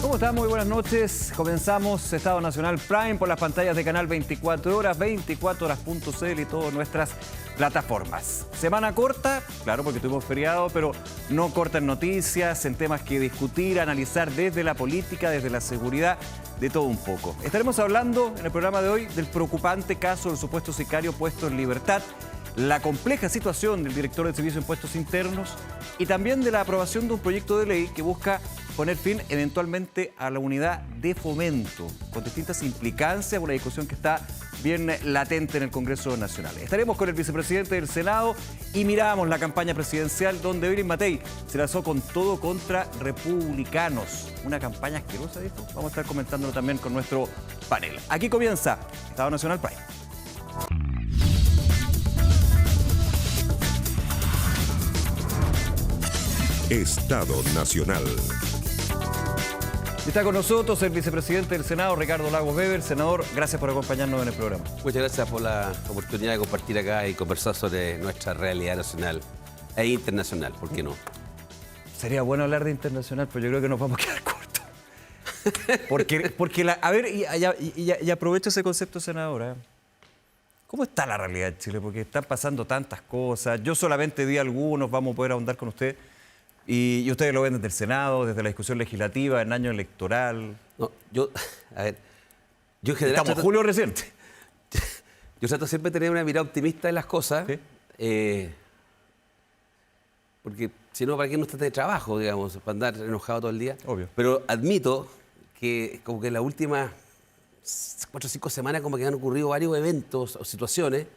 ¿Cómo están? Muy buenas noches. Comenzamos Estado Nacional Prime por las pantallas de Canal 24 Horas, 24horas.cl y todas nuestras plataformas. Semana corta, claro, porque tuvimos feriado, pero no corta en noticias, en temas que discutir, analizar desde la política, desde la seguridad, de todo un poco. Estaremos hablando en el programa de hoy del preocupante caso del supuesto sicario puesto en libertad, la compleja situación del director del Servicio de Impuestos Internos y también de la aprobación de un proyecto de ley que busca poner fin eventualmente a la unidad de fomento, con distintas implicancias, una discusión que está bien latente en el Congreso Nacional. Estaremos con el vicepresidente del Senado y miramos la campaña presidencial donde Evelyn Matei se lanzó con todo contra republicanos. Una campaña asquerosa, dijo. Vamos a estar comentándolo también con nuestro panel. Aquí comienza Estado Nacional Prime. Estado Nacional. Está con nosotros el vicepresidente del Senado, Ricardo Lagos Weber. Senador, gracias por acompañarnos en el programa. Muchas gracias por la oportunidad de compartir acá y conversar sobre nuestra realidad nacional e internacional, ¿por qué no? Sería bueno hablar de internacional, pero yo creo que nos vamos a quedar cortos. A ver, y aprovecho ese concepto, senadora. ¿Cómo está la realidad de Chile? Porque están pasando tantas cosas. Yo solamente di algunos, vamos a poder ahondar con usted. Y ustedes lo ven desde el Senado, desde la discusión legislativa, en año electoral. No, yo en general... Estamos julio reciente. Yo trato siempre de tener una mirada optimista en las cosas, ¿sí? Porque si no, ¿para qué no está de trabajo, digamos, para andar enojado todo el día? Obvio. Pero admito que como que en las últimas 4 o 5 semanas como que han ocurrido varios eventos o situaciones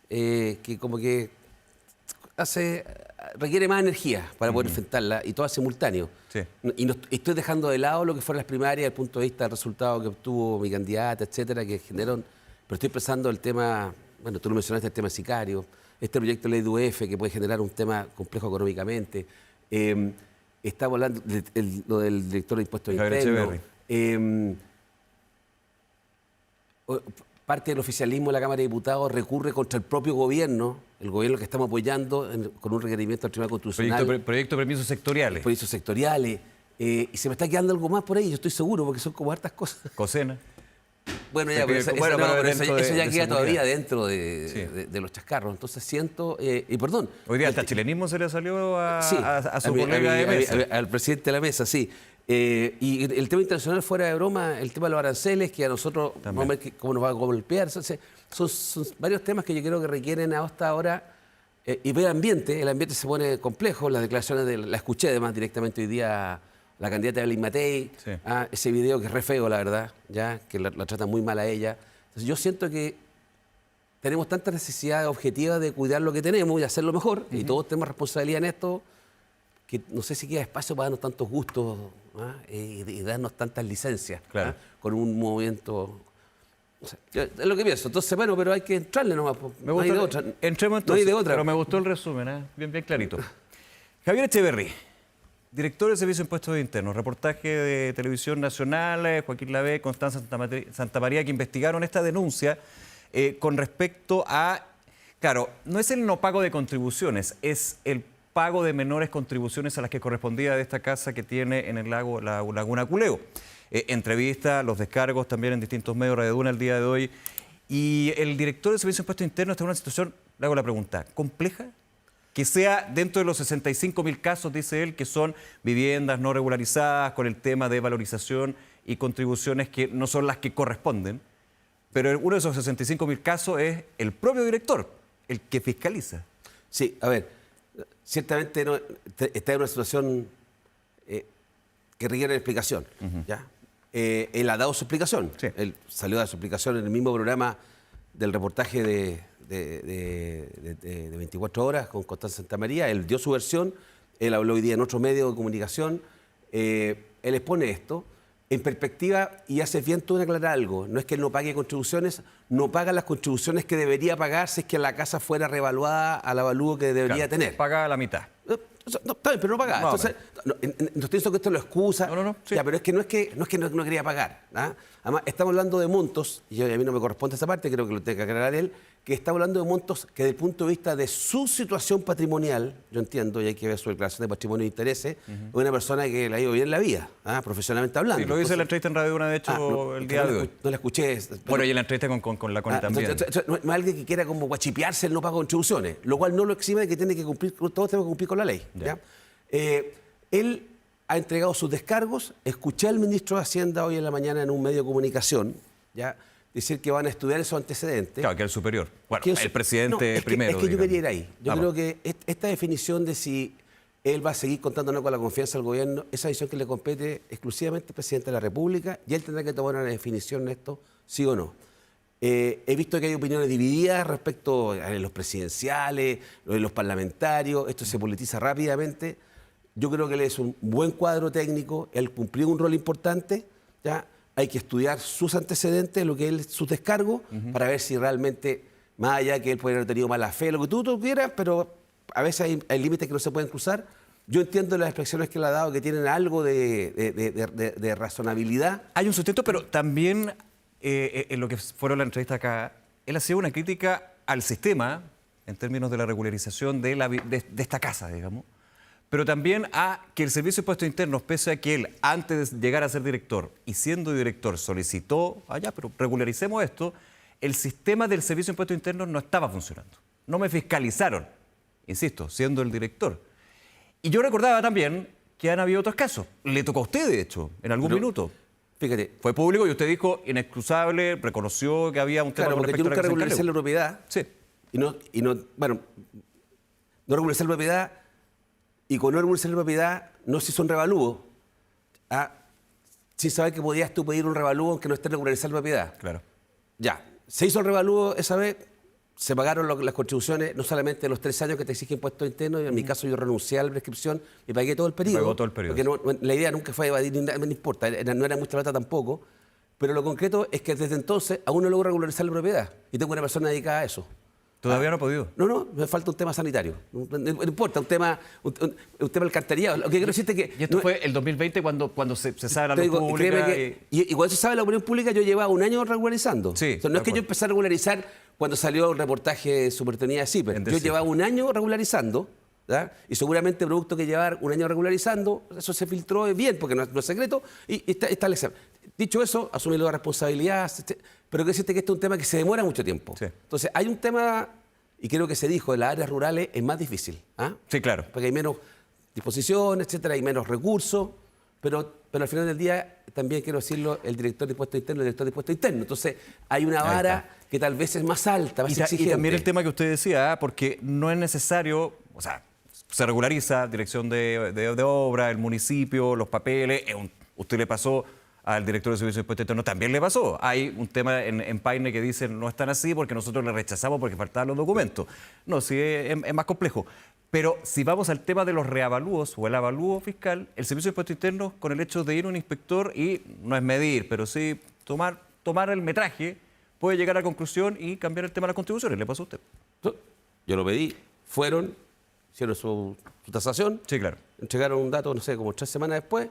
que como que requiere más energía para poder enfrentarla y todo simultáneo. Sí. Y estoy dejando de lado lo que fueron las primarias desde el punto de vista del resultado que obtuvo mi candidata, etcétera, que generaron. Pero estoy pensando el tema, bueno, tú lo mencionaste, el tema sicario, este proyecto de ley de UF que puede generar un tema complejo económicamente. Estamos hablando de lo del director de impuestos internos. Parte del oficialismo de la Cámara de Diputados recurre contra el propio gobierno, el gobierno que estamos apoyando con un requerimiento al Tribunal Constitucional. Proyecto de permisos sectoriales. Permisos sectoriales. Y se me está quedando algo más por ahí, yo estoy seguro, porque son como hartas cosas. Cosena. Bueno, ya, pero eso ya queda todavía dentro de los chascarros. Entonces siento, y perdón. Hoy día hasta chilenismo se le salió a su colega de mesa. Al presidente de la mesa, sí. Y el tema internacional, fuera de broma, el tema de los aranceles, que a nosotros vamos a ver cómo nos va a golpear. Son varios temas que yo creo que requieren hasta ahora. Y ver el ambiente se pone complejo. Las declaraciones, la escuché además directamente hoy día la candidata Evelyn Matei, sí. Ese video que es re feo, la verdad, ya que la trata muy mal a ella. Entonces yo siento que tenemos tanta necesidad objetiva de cuidar lo que tenemos y hacerlo mejor, y todos tenemos responsabilidad en esto, que no sé si queda espacio para darnos tantos gustos y darnos tantas licencias, claro. Con un movimiento... O sea, es lo que pienso. Entonces, bueno, pero hay que entrarle nomás. No hay de otra. Entremos entonces, no hay de otra. Pero me gustó el resumen, bien clarito. Javier Echeverry, director del Servicio de Impuestos Internos, reportaje de Televisión Nacional, Joaquín Lavé, Constanza Santamaría, que investigaron esta denuncia con respecto a... Claro, no es el no pago de contribuciones, es el pago de menores contribuciones a las que correspondía de esta casa que tiene en el lago, la Laguna Culeo. Entrevistas, los descargos también en distintos medios, Radio Duna el día de hoy. Y el director del Servicio de Impuestos Internos está en una situación, le hago la pregunta, ¿compleja? Que sea dentro de los 65.000 casos, dice él, que son viviendas no regularizadas con el tema de valorización y contribuciones que no son las que corresponden. Pero uno de esos 65.000 casos es el propio director, el que fiscaliza. Sí, a ver, ciertamente no, está en una situación que requiere explicación, ¿ya? Él ha dado su explicación. Sí. Él salió a dar su explicación en el mismo programa del reportaje de 24 horas con Constanza Santamaría. Él dio su versión, él habló hoy día en otro medio de comunicación. Él expone esto en perspectiva y hace bien tú en aclarar algo. No es que él no pague contribuciones, no paga las contribuciones que debería pagar si es que la casa fuera revaluada al avalúo que debería tener. Paga la mitad. No, está bien, pero no paga. No, entonces, no estoy diciendo que esto lo excusa, Sí. ya, pero es que no quería pagar. ¿Ah? Además, estamos hablando de montos, y a mí no me corresponde esa parte, creo que lo tenga que aclarar él, que estamos hablando de montos que desde el punto de vista de su situación patrimonial, yo entiendo, y hay que ver su declaración de patrimonio e intereses, es una persona que le ha ido bien la vida, profesionalmente hablando. Sí, lo dice en la entrevista en Radio Una, de hecho, el día de hoy. No la escuché. Bueno, y en la entrevista con la Connie también. No es alguien que quiera como guachipearse el no pago de contribuciones, lo cual no lo exime de que tiene que cumplir, todos tenemos que cumplir con la ley. ¿Ya? Él ha entregado sus descargos. Escuché al ministro de Hacienda hoy en la mañana en un medio de comunicación, ¿ya?, decir que van a estudiar esos antecedentes. Claro, que el superior. Bueno, el presidente primero. Es que yo quería ir ahí. Yo creo que esta definición de si él va a seguir contándonos con la confianza del gobierno, esa decisión que le compete exclusivamente al presidente de la República, y él tendrá que tomar una definición en esto, sí o no. He visto que hay opiniones divididas respecto a los presidenciales, los parlamentarios, esto se politiza rápidamente. Yo creo que él es un buen cuadro técnico, él cumplió un rol importante, ¿ya? Hay que estudiar sus antecedentes, sus descargos, para ver si realmente, más allá que él puede haber tenido mala fe, lo que tú quieras, pero a veces hay límites que no se pueden cruzar. Yo entiendo las expresiones que él ha dado, que tienen algo de razonabilidad. Hay un sustento, pero también en lo que fueron la entrevista acá, él hacía una crítica al sistema, en términos de la regularización de esta casa, digamos, pero también a que el Servicio de Impuestos Internos, pese a que él, antes de llegar a ser director y siendo director, solicitó, pero regularicemos esto, el sistema del Servicio de Impuestos Internos no estaba funcionando. No me fiscalizaron, insisto, siendo el director. Y yo recordaba también que han habido otros casos. Le tocó a usted, de hecho, en algún minuto. Fíjate. Fue público y usted dijo, inexcusable, reconoció que había un tema con respecto a la regularizar la propiedad. Sí. No regularizar la propiedad. Y con no regularizar la propiedad no se hizo un revalúo, sin saber que podías tú pedir un revalúo aunque no esté regularizada la propiedad. Claro. Ya, se hizo el revalúo esa vez, se pagaron las contribuciones, no solamente los 3 años que te exige impuestos internos, y en mi caso yo renuncié a la prescripción y pagué todo el periodo. Pagó todo el periodo. Porque la idea nunca fue evadir, no importa, no era mucha plata tampoco, pero lo concreto es que desde entonces aún no logro regularizar la propiedad y tengo una persona dedicada a eso. ¿Todavía no ha podido? No, me falta un tema sanitario. No importa, un tema del carteriado. Lo que quiero decirte que... Y esto fue el 2020 cuando se sabe la opinión pública. Y cuando se sabe la opinión pública, yo llevaba un año regularizando. Sí, o sea, no es que yo empecé a regularizar cuando salió el reportaje de Supertenía de CIPER. Yo llevaba un año regularizando, ¿verdad? Y seguramente producto que llevar un año regularizando, eso se filtró bien, porque no es secreto, y está el examen. Dicho eso, asumir la responsabilidad, pero quiero decirte que este es un tema que se demora mucho tiempo. Sí. Entonces, hay un tema, y creo que se dijo, en las áreas rurales es más difícil. Sí, claro. Porque hay menos disposición, etcétera, hay menos recursos, pero al final del día, también quiero decirlo, el director de impuestos internos, el director de impuestos internos. Entonces, hay una vara que tal vez es más alta, más exigente. Y también el tema que usted decía, porque no es necesario, o sea, se regulariza dirección de obra, el municipio, los papeles, usted le pasó al director de Servicio de Impuestos Internos, también le pasó. Hay un tema en Paine que dicen no están así porque nosotros le rechazamos porque faltaban los documentos. No, sí, es más complejo. Pero si vamos al tema de los reavalúos o el avalúo fiscal, el Servicio de Impuestos Internos, con el hecho de ir a un inspector y no es medir, pero sí tomar el metraje, puede llegar a la conclusión y cambiar el tema de las contribuciones. ¿Le pasó a usted? Yo lo pedí, fueron, hicieron su tasación, sí, claro, entregaron un dato, no sé, como 3 semanas después,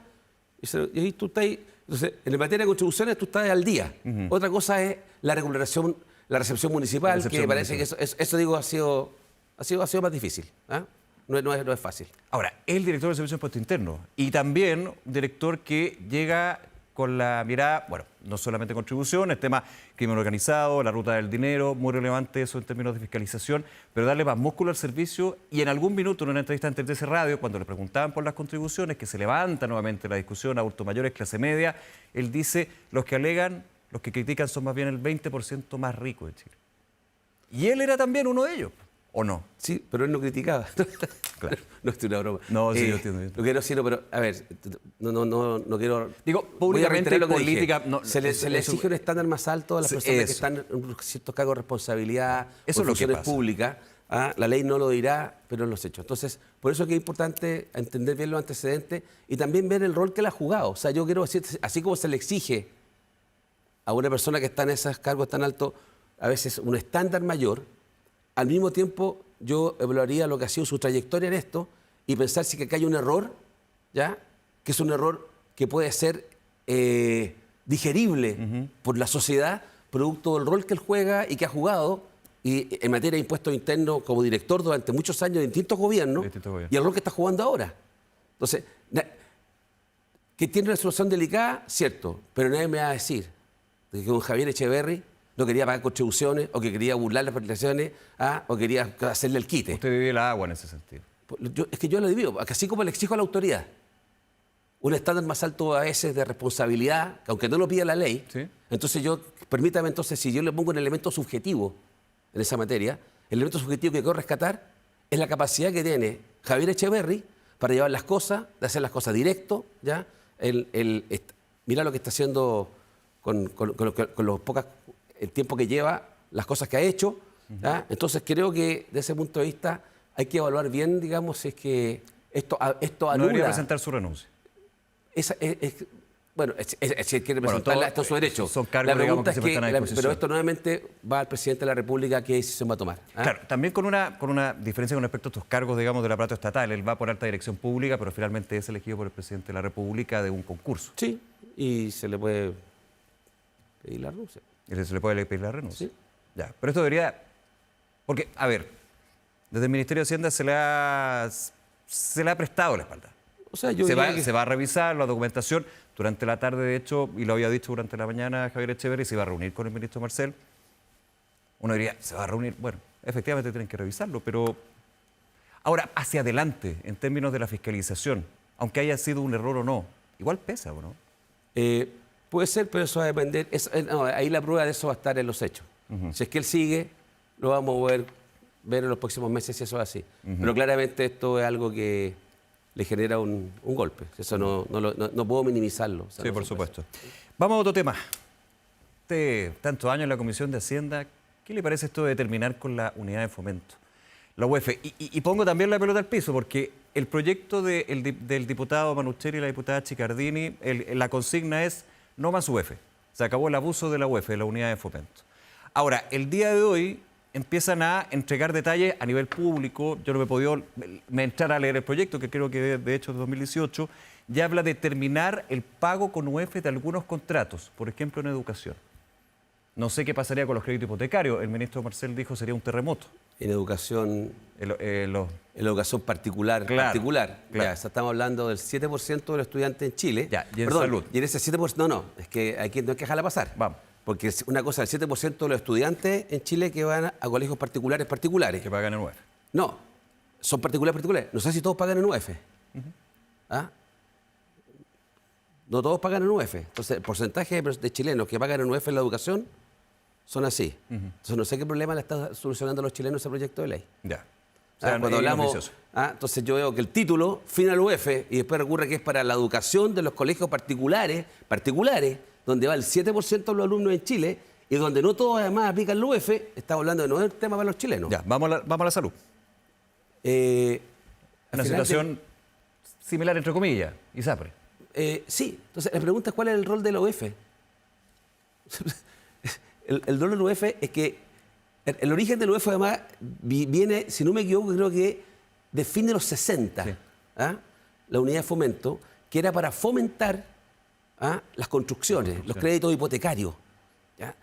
y ahí tú estás ahí. Entonces, en materia de contribuciones tú estás al día. Otra cosa es la regulación, la recepción municipal, que parece que eso digo, ha sido más difícil. No es fácil. Ahora, el director del Servicio de Impuestos Internos y también un director que llega con la mirada, bueno, no solamente contribución, el tema crimen organizado, la ruta del dinero, muy relevante eso en términos de fiscalización, pero darle más músculo al servicio. Y en algún minuto, en una entrevista en TTC Radio, cuando le preguntaban por las contribuciones, que se levanta nuevamente la discusión, adultos mayores, clase media, él dice, los que alegan, los que critican son más bien el 20% más rico de Chile. Y él era también uno de ellos, ¿o no? Sí, pero él no criticaba. Claro. No estoy una broma. No, sí, yo entiendo. Lo quiero decirlo, pero a ver, no quiero... Digo, públicamente lo que política... se le exige un estándar más alto a las personas que están en ciertos cargos de responsabilidad, eso o funciones públicas. La ley no lo dirá, pero en los hechos. Entonces, por eso es que es importante entender bien los antecedentes y también ver el rol que él ha jugado. O sea, yo quiero decir, así como se le exige a una persona que está en esos cargos tan altos, a veces un estándar mayor, al mismo tiempo yo evaluaría lo que ha sido su trayectoria en esto y pensar si que acá hay un error ¿ya? Que es un error que puede ser digerible por la sociedad, producto del rol que él juega y que ha jugado y en materia de impuestos internos como director durante muchos años de distintos gobiernos y el rol que está jugando ahora. Entonces, que tiene una solución delicada, cierto, pero nadie me va a decir que con Javier Echeverry no quería pagar contribuciones o que quería burlar las prestaciones o quería hacerle el quite. Usted divide la agua en ese sentido. Es que yo lo divido, así como le exijo a la autoridad un estándar más alto a veces de responsabilidad, aunque no lo pida la ley. ¿Sí? Entonces permítame entonces, si yo le pongo un elemento subjetivo en esa materia, el elemento subjetivo que quiero rescatar es la capacidad que tiene Javier Echeverry para llevar las cosas, de hacer las cosas directo, ¿ya? Mira lo que está haciendo con el tiempo que lleva, las cosas que ha hecho, ¿ya? Entonces creo que desde ese punto de vista hay que evaluar bien, digamos, si es que esto anula. No debería presentar su renuncia. Bueno, si él quiere presentarla, esto es su derecho. Son cargos, digamos, que siempre están a disposición. Pero esto nuevamente va al presidente de la República qué decisión va a tomar. Claro, también con una diferencia con respecto a estos cargos, digamos, del aparato estatal. Él va por alta dirección pública, pero finalmente es elegido por el presidente de la República de un concurso. Sí, y se le puede pedir la renuncia. ¿Y se le puede pedir la renuncia? Sí. Ya, pero esto debería... Porque, a ver, desde el Ministerio de Hacienda se le ha prestado la espalda. O sea, yo se va a revisar la documentación. Durante la tarde, de hecho, y lo había dicho durante la mañana Javier Echeverry, se iba a reunir con el ministro Marcel. Uno diría, se va a reunir. Bueno, efectivamente tienen que revisarlo, pero ahora, hacia adelante, en términos de la fiscalización, aunque haya sido un error o no, igual pesa, ¿o no? Puede ser, pero eso va a depender. Ahí la prueba de eso va a estar en los hechos. Si es que él sigue, lo vamos a poder ver en los próximos meses si eso es así. Pero claramente esto es algo que le genera un golpe. Eso no puedo minimizarlo. O sea, sí, por supuesto. Vamos a otro tema. Usted, tantos años en la Comisión de Hacienda, ¿qué le parece esto de terminar con la unidad de fomento? La UEF. Y pongo también la pelota al piso, porque el proyecto del diputado Manucheri y la diputada Chicardini, la consigna es no más UEF. Se acabó el abuso de la UEF, de la unidad de fomento. Ahora, el día de hoy empiezan a entregar detalles a nivel público. Yo no me he podido entrar a leer el proyecto, que creo que de hecho es de 2018. Ya habla de terminar el pago con UEF de algunos contratos, por ejemplo en educación. No sé qué pasaría con los créditos hipotecarios. El ministro Marcel dijo sería un terremoto. En educación, en educación particular. Claro, particular. Claro. Ya, estamos hablando del 7% de los estudiantes en Chile. Ya, y en Perdón, salud. Y en ese 7%, no, es que aquí no hay que dejarla pasar. Vamos. Porque es una cosa, el 7% de los estudiantes en Chile que van a colegios particulares. Que pagan en UEF. No, son particulares. No sé si todos pagan en UEF. No todos pagan en UEF. Entonces, el porcentaje de chilenos que pagan en UEF en la educación son así. Entonces, no sé qué problema le está solucionando a los chilenos ese proyecto de ley. Ya. Cuando hablamos, entonces yo veo que el título, fin al UEF, y después recurre que es para la educación de los colegios particulares, donde va el 7% de los alumnos en Chile, y donde no todos además aplican el UEF, estamos hablando de no es un tema para los chilenos. Ya, vamos a la salud. Una situación similar, entre comillas, ISAPRE. Sí, entonces la pregunta es cuál es el rol de la UEF. El rol de la UEF es que el origen de la UEF además viene, si no me equivoco, creo que de fin de los 60, sí. La unidad de fomento, que era para fomentar las construcciones, los créditos hipotecarios. ¿Ya?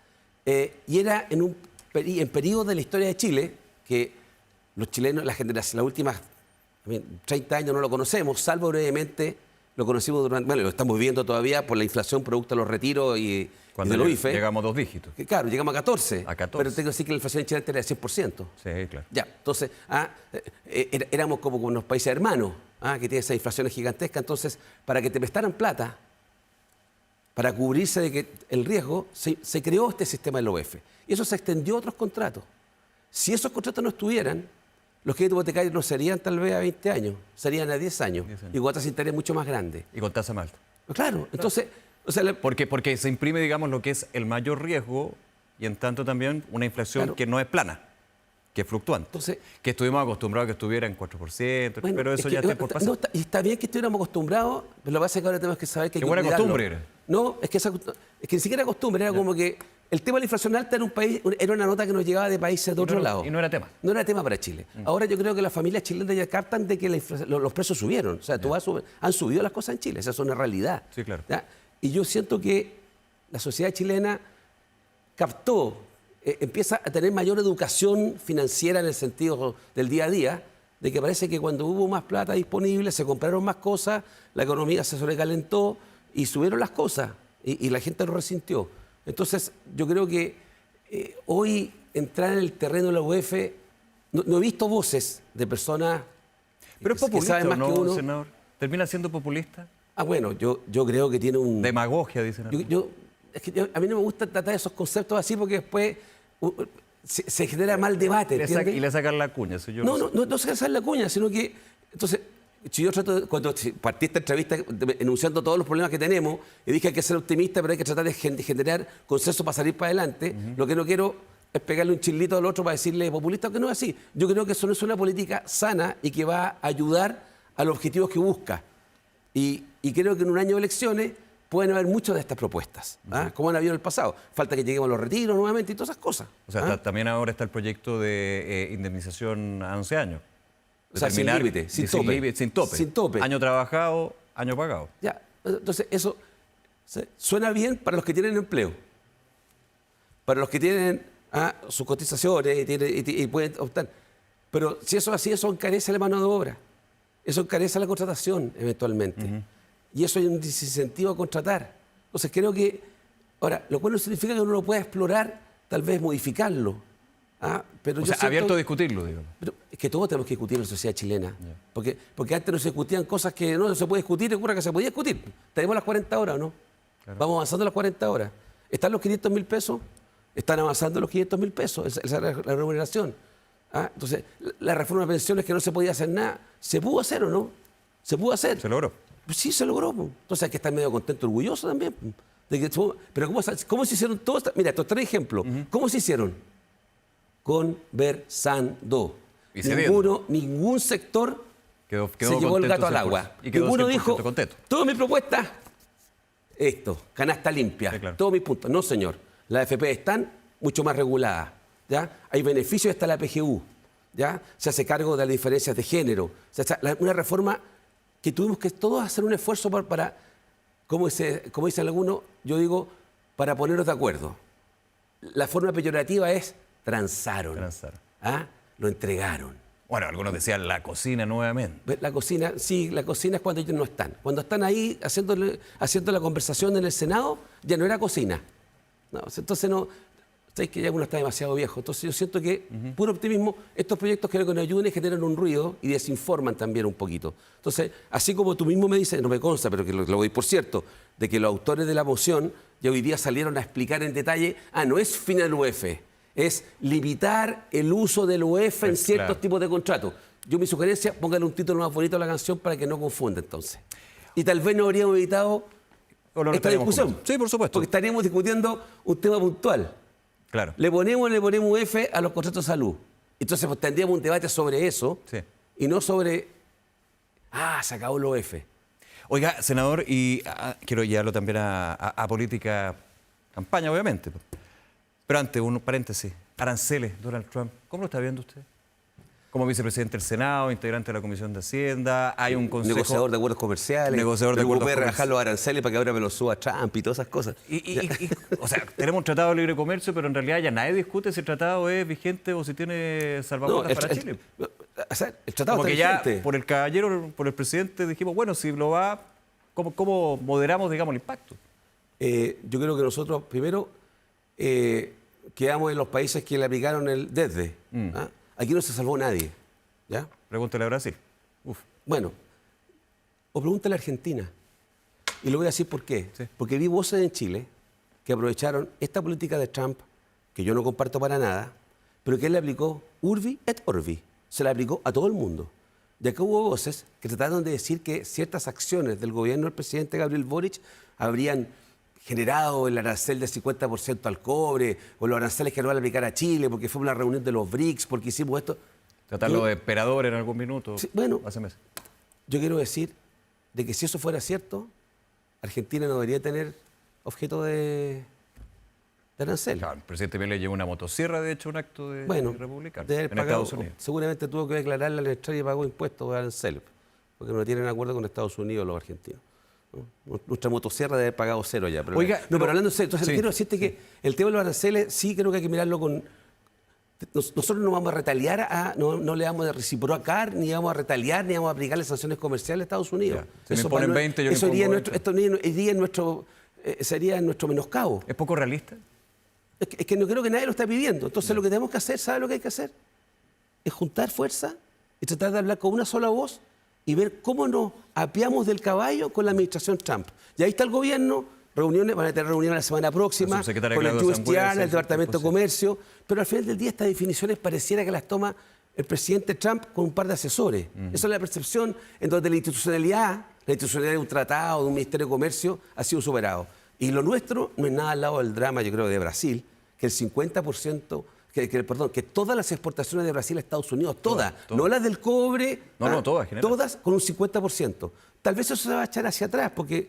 Y era en periodos de la historia de Chile que los chilenos, las últimas 30 años no lo conocemos, salvo brevemente, lo conocimos lo estamos viviendo todavía por la inflación producto de los retiros y cuando de los IFE. Llegamos a 2 dígitos. Claro, llegamos a 14. A 14. Pero tengo que decir que la inflación en Chile era de 100%. Sí, claro. Ya, entonces, éramos como unos países hermanos, que tienen esas inflaciones gigantescas. Entonces, para que te prestaran plata, para cubrirse de que el riesgo, se creó este sistema del OEF. Y eso se extendió a otros contratos. Si esos contratos no estuvieran, los créditos hipotecarios no serían tal vez a 20 años, serían a 10 años. Y cuotas de interés mucho más grandes. Y con tasa más alta. Claro, entonces... O sea, porque se imprime, digamos, lo que es el mayor riesgo y en tanto también una inflación que no es plana, que es fluctuante. Entonces, que estuvimos acostumbrados a que estuviera en 4%, bueno, pero eso ya está por pasar. Y está bien que estuviéramos acostumbrados, pero lo que pasa es que ahora tenemos que saber que hay que buena costumbre era. No, es que ni siquiera costumbre, era como que el tema de la inflación alta era una nota que nos llegaba de países de otro lado. Y no era tema. No era tema para Chile. Ahora yo creo que las familias chilenas ya captan de que los precios subieron. O sea, han subido las cosas en Chile, esa es una realidad. Sí, claro. ¿Ya? Y yo siento que la sociedad chilena captó, empieza a tener mayor educación financiera en el sentido del día a día, de que parece que cuando hubo más plata disponible, se compraron más cosas, la economía se sobrecalentó y subieron las cosas y la gente lo resintió. Entonces, yo creo que hoy entrar en el terreno de la UEF, no he visto voces de personas Pero es que populista, saben más ¿no, que uno. senador? ¿Termina siendo populista? Ah, bueno, yo creo que tiene un... Demagogia, dicen. A mí no me gusta tratar esos conceptos así porque después se genera mal debate, ¿entiendes? Y le sacan la cuña. Si yo No se sacar la cuña, sino que... Entonces, si yo trato cuando partí esta entrevista enunciando todos los problemas que tenemos, y dije que hay que ser optimista, pero hay que tratar de generar consenso para salir para adelante, lo que no quiero es pegarle un chilito al otro para decirle populista, que no es así. Yo creo que eso no es una política sana y que va a ayudar a los objetivos que busca. Y creo que en un año de elecciones pueden haber muchas de estas propuestas, como han habido en el pasado. Falta que lleguemos a los retiros nuevamente y todas esas cosas. O sea, también ahora está el proyecto de indemnización a 11 años. O sea, sin límite, sin tope. Sin tope. Año trabajado, año pagado. Ya, entonces eso suena bien para los que tienen empleo, para los que tienen sus cotizaciones y pueden optar. Pero si eso es así, eso encarece la mano de obra, eso encarece la contratación eventualmente. Y eso hay un desincentivo a contratar. Entonces creo que, ahora, lo cual no significa que uno lo pueda explorar, tal vez modificarlo. Pero o sea, abierto a discutirlo, digamos. Pero es que todos tenemos que discutir en la sociedad chilena. Porque antes no se discutían cosas que no se puede discutir, y ocurre que se podía discutir. Tenemos las 40 horas, ¿o no? Claro. Vamos avanzando las 40 horas. ¿Están los 500.000 pesos? Están avanzando los 500.000 pesos, esa es la remuneración. Entonces, la reforma de pensiones que no se podía hacer nada, ¿se pudo hacer o no? ¿Se pudo hacer? ¿Se logró? Pues sí, se logró. Entonces hay que estar medio contento, orgulloso también. Pero ¿cómo se hicieron todos? Mira, estos 3 ejemplos. ¿Cómo se hicieron? Conversando. Ningún sector se llevó el gato al agua. Ninguno dijo, todas mis propuestas, canasta limpia, claro. Todos mis puntos. No, señor. Las AFP están mucho más reguladas. ¿Ya? Hay beneficios hasta la PGU. ¿Ya? Se hace cargo de las diferencias de género. O sea, una reforma que tuvimos que todos hacer un esfuerzo para como dicen algunos, yo digo, para ponernos de acuerdo. La forma peyorativa es transaron. Lo entregaron. Bueno, algunos decían la cocina nuevamente. La cocina, sí, la cocina es cuando ellos no están. Cuando están ahí haciendo la conversación en el Senado, ya no era cocina. No, entonces no, sabéis que ya uno está demasiado viejo. Entonces yo siento que, puro optimismo, estos proyectos creo que nos ayudan y generan un ruido y desinforman también un poquito. Entonces, así como tú mismo me dices, no me consta, pero que lo doy por cierto, de que los autores de la moción ya hoy día salieron a explicar en detalle, no es fin al UEF, es limitar el uso del UEF en ciertos tipos de contratos. Yo mi sugerencia, póngale un título más bonito a la canción para que no confunda entonces. Y tal vez no habríamos evitado esta discusión. Sí, por supuesto. Porque estaríamos discutiendo un tema puntual. Claro. Le ponemos UEF a los contratos de salud. Entonces pues, tendríamos un debate sobre eso y no sobre, se acabó el UEF. Oiga, senador, y quiero llevarlo también a política, campaña, obviamente. Pero antes, un paréntesis. Aranceles, Donald Trump, ¿cómo lo está viendo usted? Como vicepresidente del Senado, integrante de la Comisión de Hacienda, hay un consejo... Negociador de acuerdos comerciales. Negociador de acuerdos comerciales. Rebajar los aranceles para que ahora me los suba Trump y todas esas cosas. O sea, tenemos un tratado de libre comercio, pero en realidad ya nadie discute si el tratado es vigente o si tiene salvaguardas para Chile. O sea, el tratado como está que vigente. Ya por el caballero, por el presidente, dijimos, bueno, si lo va, ¿cómo moderamos, digamos, el impacto? Yo creo que nosotros, primero, quedamos en los países que le aplicaron el desde. Aquí no se salvó nadie. ¿Ya? Pregúntale a Brasil. Bueno, o pregúntale a Argentina. Y le voy a decir por qué. Sí. Porque vi voces en Chile que aprovecharon esta política de Trump, que yo no comparto para nada, pero que él le aplicó urbi et orbi. Se la aplicó a todo el mundo. Y acá hubo voces que trataron de decir que ciertas acciones del gobierno del presidente Gabriel Boric habrían generado el arancel del 50% al cobre, o los aranceles que no van a aplicar a Chile, porque fue una reunión de los BRICS, porque hicimos esto. Tratarlo de emperador en algún minuto, bueno, hace meses. Yo quiero decir de que si eso fuera cierto, Argentina no debería tener objeto de de arancel. Claro, el presidente Milei llevó una motosierra, de hecho, un acto de republicano de haber en pagado, Estados Unidos. seguramente tuvo que declararle al extraño y pagó impuestos de arancel, porque no tienen acuerdo con Estados Unidos los argentinos. ¿No? Nuestra motosierra debe haber pagado cero ya. Pero Oiga, pero hablando en serio, entonces sí, quiero decirte que el tema de los aranceles sí creo que hay que mirarlo con... Nosotros no vamos a retaliar, no le vamos a reciprocar, ni vamos a retaliar, ni vamos a aplicarle sanciones comerciales a Estados Unidos. Ya. Si me ponen 20, yo le eso impongo iría 20. esto iría en nuestro, sería en nuestro menoscabo. ¿Es poco realista? Es que no creo que nadie lo está pidiendo. Entonces lo que tenemos que hacer, ¿sabe lo que hay que hacer? Es juntar fuerza y tratar de hablar con una sola voz y ver cómo nos apiamos del caballo con la administración Trump. Y ahí está el gobierno, reuniones, van a tener reuniones la semana próxima La subsecretaria con el Claudia USTR, Sangüesa, el Departamento de sí. Comercio, pero al final del día estas definiciones pareciera que las toma el presidente Trump con un par de asesores. Esa es la percepción en donde la institucionalidad de un tratado, de un Ministerio de Comercio, ha sido superado. Y lo nuestro no es nada al lado del drama, yo creo, de Brasil, que el 50%, que todas las exportaciones de Brasil a Estados Unidos, todas, no las del cobre, todas, general. todas con un 50%. Tal vez eso se va a echar hacia atrás, porque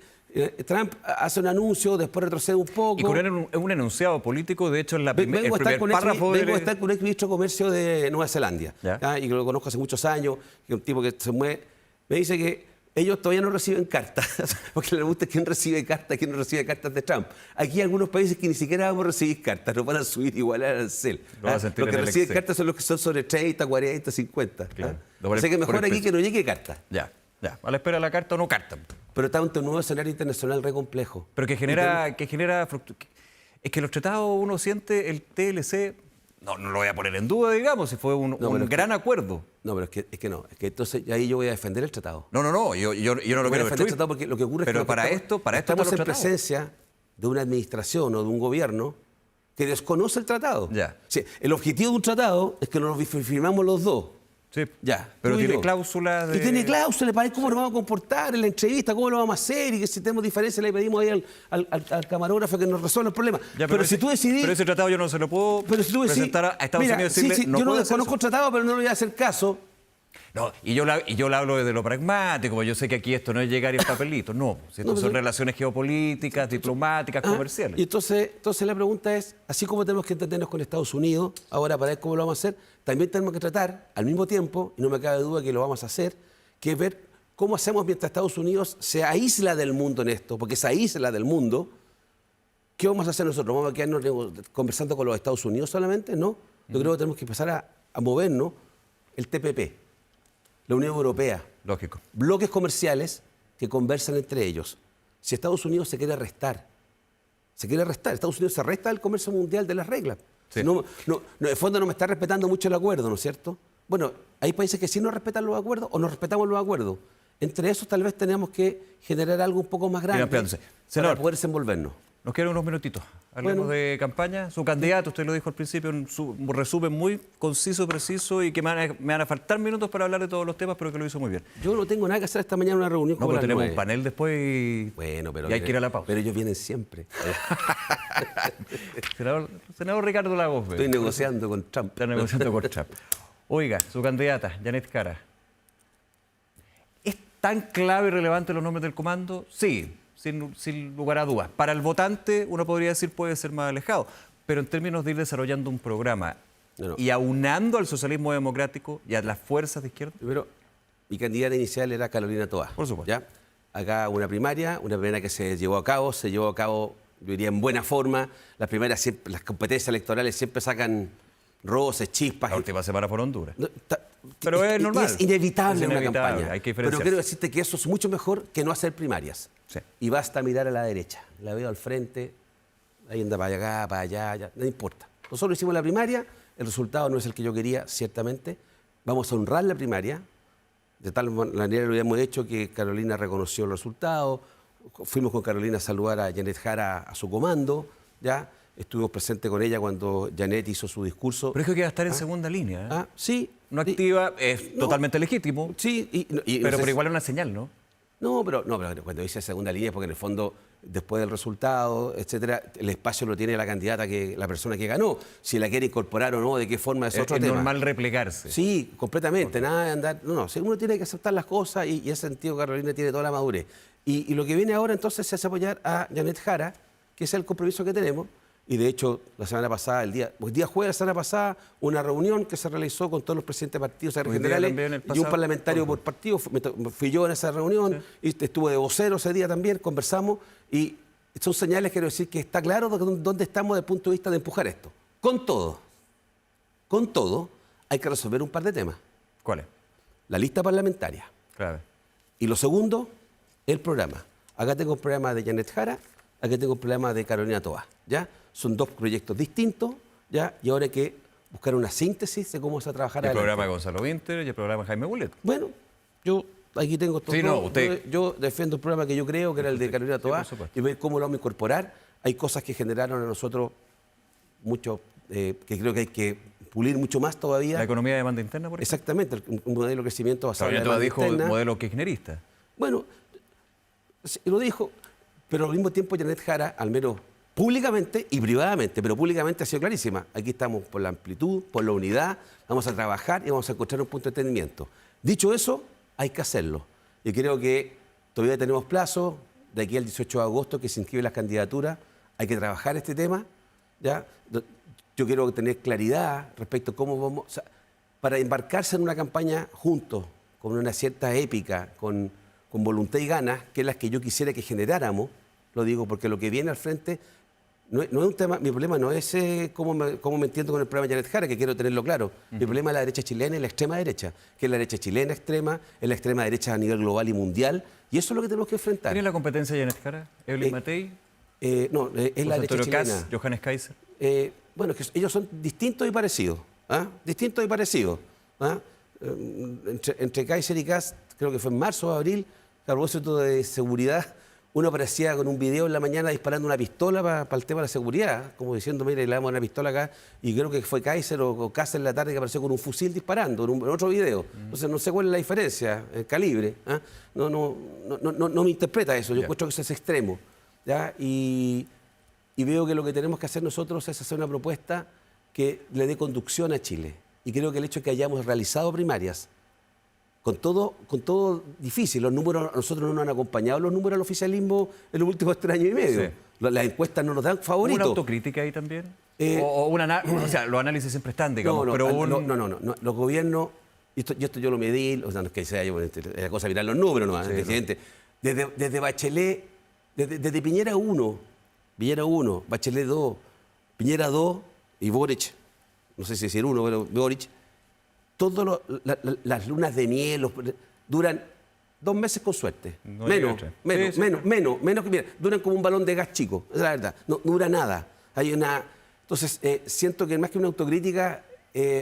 Trump hace un anuncio, después retrocede un poco. Y con un enunciado político, de hecho, en el primer párrafo vengo a estar con un ex ministro de Comercio de Nueva Zelanda, ¿Ya? Y que lo conozco hace muchos años, que es un tipo que se mueve. Me dice que ellos todavía no reciben cartas, porque les gusta quién recibe cartas, quién no recibe cartas de Trump. Aquí hay algunos países que ni siquiera vamos a recibir cartas, nos van a subir igual al arancel. Los que reciben cartas son los que son sobre 30, 40, 50. Claro. Así que mejor aquí que no llegue carta. Ya. A la espera de la carta o no carta. Pero está ante un nuevo escenario internacional re complejo. Pero que genera es que los tratados uno siente el TLC, no lo voy a poner en duda, digamos, si fue un gran acuerdo. No, pero es que entonces ahí yo voy a defender el tratado. No, yo no lo Voy a quiero defender el destruir. tratado porque lo que ocurre Pero es que para esto estamos en están los tratados. presencia de una administración o de un gobierno que desconoce el tratado. Ya. Sí, el objetivo de un tratado es que nos firmamos los dos. Sí. Ya. Pero tú y tiene yo. cláusulas de... Y tiene cláusulas para ver cómo nos vamos a comportar en la entrevista, cómo lo vamos a hacer y que si tenemos diferencias le pedimos ahí al camarógrafo que nos resuelva el problema. Ya, pero si tú decidís... Pero ese tratado yo no se lo puedo Pero si tú decidís, presentar a Estados mira, Unidos y decirle, yo no puedo hacer desconozco el tratado, pero no le voy a hacer caso. No, y yo lo hablo desde lo pragmático, porque yo sé que aquí esto no es llegar y en papelito, no. Si esto son relaciones geopolíticas, diplomáticas, comerciales. Y entonces la pregunta es, así como tenemos que entendernos con Estados Unidos, ahora para ver cómo lo vamos a hacer, también tenemos que tratar al mismo tiempo, y no me cabe duda que lo vamos a hacer, que es ver cómo hacemos mientras Estados Unidos se aísla del mundo en esto, porque se aísla del mundo. ¿Qué vamos a hacer nosotros? ¿Vamos a quedarnos conversando con los Estados Unidos solamente? No. Yo creo que tenemos que empezar a movernos el TPP. La Unión Europea. Lógico. Bloques comerciales que conversan entre ellos. Si Estados Unidos se quiere restar, Estados Unidos se resta del comercio mundial de las reglas. Sí. No, en el fondo no me está respetando mucho el acuerdo, ¿no es cierto? Bueno, hay países que sí no respetan los acuerdos o no respetamos los acuerdos. Entre esos tal vez tenemos que generar algo un poco más grande para poder desenvolvernos. Nos quedan unos minutitos. Hablemos de campaña. Su candidato, usted lo dijo al principio, en su resumen muy conciso, preciso y que me van a faltar minutos para hablar de todos los temas, pero que lo hizo muy bien. Yo no tengo nada que hacer esta mañana en una reunión No, con pero tenemos 9. un panel después y hay que ir a la pausa. Pero ellos vienen siempre. Senador Ricardo Lagos. Estoy negociando con Trump. Está negociando con Trump. Oiga, su candidata, Janet Jara. ¿Es tan clave y relevante los nombres del comando? Sí. Sin lugar a dudas. Para el votante, uno podría decir puede ser más alejado, pero en términos de ir desarrollando un programa y aunando al socialismo democrático y a las fuerzas de izquierda. Pero mi candidata inicial era Carolina Toá. Por supuesto. ¿Ya? Acá una primaria que se llevó a cabo, yo diría en buena forma. Las competencias electorales siempre sacan roces, chispas. La última semana por Honduras. Pero es normal. Es inevitable una campaña. Hay que pero quiero decirte que eso es mucho mejor que no hacer primarias. Sí. Y basta mirar a la derecha. La veo al frente, ahí anda para acá, para allá, no importa. Nosotros hicimos la primaria, el resultado no es el que yo quería, ciertamente. Vamos a honrar la primaria, de tal manera lo habíamos hecho que Carolina reconoció el resultado. Fuimos con Carolina a saludar a Janet Jara a su comando, ¿ya? Estuvimos presentes con ella cuando Janet hizo su discurso. Pero es que va a estar en segunda línea. Sí. No activa, es totalmente legítimo. Sí. Pero igual es una señal, ¿no? No, pero cuando dice segunda línea es porque en el fondo, después del resultado, etcétera, el espacio lo tiene la candidata, la persona que ganó. Si la quiere incorporar o no, de qué forma es otro tema. Es normal replegarse. Sí, completamente. Nada de andar. No, uno tiene que aceptar las cosas y en ese sentido Carolina tiene toda la madurez. Y lo que viene ahora entonces es apoyar a Janet Jara, que es el compromiso que tenemos, Y de hecho, la semana pasada, el día jueves, la semana pasada, una reunión que se realizó con todos los presidentes de partidos generales y un parlamentario por partido. Fui yo en esa reunión, y estuve de vocero ese día también, conversamos, y son señales, quiero decir, que está claro dónde estamos desde el punto de vista de empujar esto. Con todo, hay que resolver un par de temas. ¿Cuáles? La lista parlamentaria. Claro. Y lo segundo, el programa. Acá tengo un programa de Janet Jara, acá tengo un programa de Carolina Toá, ¿ya? Son dos proyectos distintos, ¿ya? Y ahora hay que buscar una síntesis de cómo se va a trabajar. El programa de Gonzalo Winter y el programa de Jaime Bullet. Bueno, yo aquí tengo todo. Sí, no, usted... Yo defiendo el programa que yo creo, que era el de Carolina Toá, y ver cómo lo vamos a incorporar. Hay cosas que generaron a nosotros mucho, que creo que hay que pulir mucho más todavía. La economía de demanda interna, por ejemplo. Exactamente, un modelo de crecimiento basado en la demanda demanda interna. Dijo modelo kirchnerista. Bueno, lo dijo, pero al mismo tiempo Janet Jara, al menos públicamente y privadamente, pero públicamente ha sido clarísima. Aquí estamos por la amplitud, por la unidad, vamos a trabajar y vamos a encontrar un punto de entendimiento. Dicho eso, hay que hacerlo. Y creo que todavía tenemos plazo, de aquí al 18 de agosto que se inscriben las candidaturas, hay que trabajar este tema, ¿ya? Yo quiero tener claridad respecto a cómo vamos, o sea, para embarcarse en una campaña juntos, con una cierta épica, con voluntad y ganas, que es las que yo quisiera que generáramos, lo digo porque lo que viene al frente no es un tema, mi problema no es cómo me entiendo con el programa de Janet Jara, que quiero tenerlo claro. Mi problema es la derecha chilena y la extrema derecha, que es la derecha chilena extrema, es la extrema derecha a nivel global y mundial, y eso es lo que tenemos que enfrentar. ¿Tiene la competencia de Janet Jara? ¿Evelyn Matei? No, es la derecha chilena. Kass, Johannes Kaiser. Bueno, es que ellos son distintos y parecidos. ¿Ah? Distintos y parecidos. ¿Ah? Entre Kaiser y Kass, creo que fue en marzo o abril, a propósito de seguridad, uno aparecía con un video en la mañana disparando una pistola para el tema de la seguridad, como diciendo, mire, le damos una pistola acá, y creo que fue Kaiser o Kass en la tarde que apareció con un fusil disparando en otro video. Entonces no sé cuál es la diferencia, el calibre. ¿Ah? No me interpreta eso, yo encuentro que eso es extremo. ¿Ya? Y veo que lo que tenemos que hacer nosotros es hacer una propuesta que le dé conducción a Chile. Y creo que el hecho de que hayamos realizado primarias, con todo difícil, los números, a nosotros no nos han acompañado los números del oficialismo en los últimos 3 años y medio. Sí. Las encuestas no nos dan favoritos. ¿Una autocrítica ahí también? O sea, los análisis siempre están, digamos, no. Los gobiernos, esto yo lo medí, o sea, no es que sea yo, la cosa viral los números, ¿no? Sí, presidente. Desde Bachelet, desde Piñera 1, Bachelet 2, Piñera 2 y Boric, no sé si decir 1, pero Boric, todas las lunas de miel duran 2 meses con suerte. Menos que, mira, duran como un balón de gas chico, es la verdad. No dura nada. Entonces, siento que más que una autocrítica,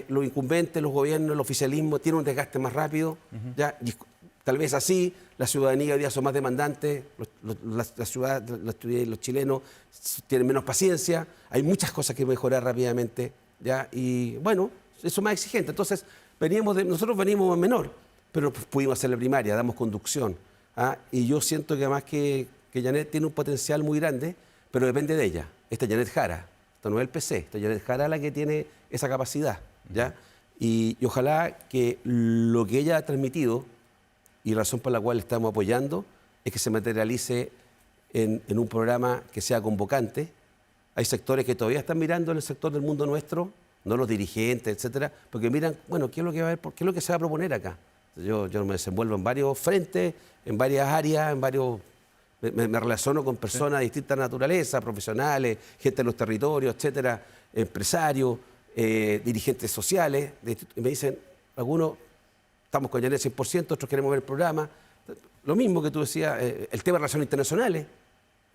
los incumbentes, los gobiernos, el oficialismo tienen un desgaste más rápido. ¿Ya? Tal vez así, la ciudadanía hoy día son más demandantes, los chilenos tienen menos paciencia, hay muchas cosas que mejorar rápidamente, ¿ya? Y bueno, eso es más exigente. Entonces, nosotros veníamos menor, pero pudimos hacer la primaria, damos conducción. ¿Ah? Y yo siento que además que Janet tiene un potencial muy grande, pero depende de ella. Esta es Janet Jara, esta no es el PC, esta es Janet Jara la que tiene esa capacidad, ¿ya? Y ojalá que lo que ella ha transmitido, y la razón por la cual le estamos apoyando, es que se materialice en un programa que sea convocante. Hay sectores que todavía están mirando en el sector del mundo nuestro, no los dirigentes, etcétera, porque miran, bueno, ¿qué es lo que va a haber? ¿Qué es lo que se va a proponer acá? Yo me desenvuelvo en varios frentes, en varias áreas, me relaciono con personas de distintas naturalezas, profesionales, gente de los territorios, etcétera, empresarios, dirigentes sociales, y me dicen, algunos, estamos con Janet 100%, otros queremos ver el programa. Lo mismo que tú decías, el tema de relaciones internacionales,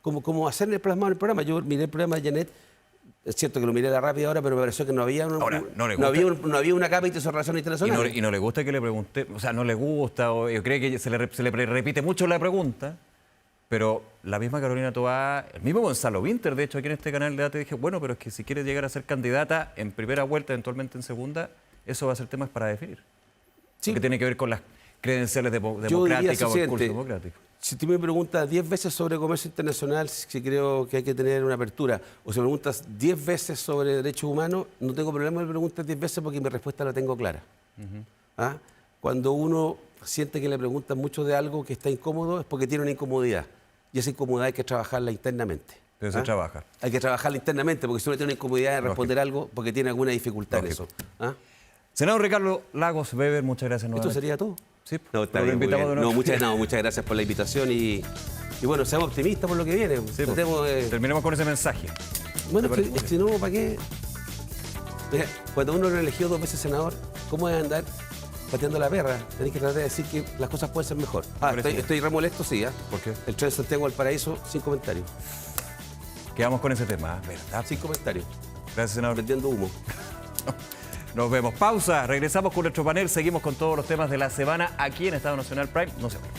como hacerle plasmado el programa. Yo miré el programa de Janet, es cierto que lo miré a la rápida ahora, pero me pareció que no había una capa de relaciones internacionales. Y no le gusta que le pregunte, o sea, no le gusta, o yo creo que se le repite mucho la pregunta, pero la misma Carolina Toá, el mismo Gonzalo Winter, de hecho, aquí en este canal de debate dije, bueno, pero es que si quieres llegar a ser candidata en primera vuelta, eventualmente en segunda, eso va a ser temas para definir. Sí. Que tiene que ver con las credenciales democráticas o el curso democrático. Si tú me preguntas 10 veces sobre comercio internacional, si creo que hay que tener una apertura, o si me preguntas 10 veces sobre derechos humanos, no tengo problema de preguntar 10 veces porque mi respuesta la tengo clara. ¿Ah? Cuando uno siente que le preguntan mucho de algo que está incómodo, es porque tiene una incomodidad. Y esa incomodidad hay que trabajarla internamente. Pero se trabaja. Hay que trabajarla internamente, porque si uno tiene una incomodidad de responder algo, porque tiene alguna dificultad en eso. Senador Ricardo Lagos Weber, muchas gracias nuevamente. ¿Esto sería todo? Sí, No, está bien, muy bien. Muchas gracias por la invitación y bueno, seamos optimistas por lo que viene. Sí, terminemos con ese mensaje. Bueno, si no, ¿para qué? Mira, cuando uno lo eligió 2 veces senador, ¿cómo es andar pateando la perra? Tenés que tratar de decir que las cosas pueden ser mejor. Estoy re molesto, sí. ¿Por qué? El tren Santiago al Paraíso, sin comentarios. Quedamos con ese tema, ¿verdad? Sin comentarios. Gracias, senador. Vendiendo humo. Nos vemos. Pausa. Regresamos con nuestro panel. Seguimos con todos los temas de la semana aquí en Estado Nacional Prime. No se vayan.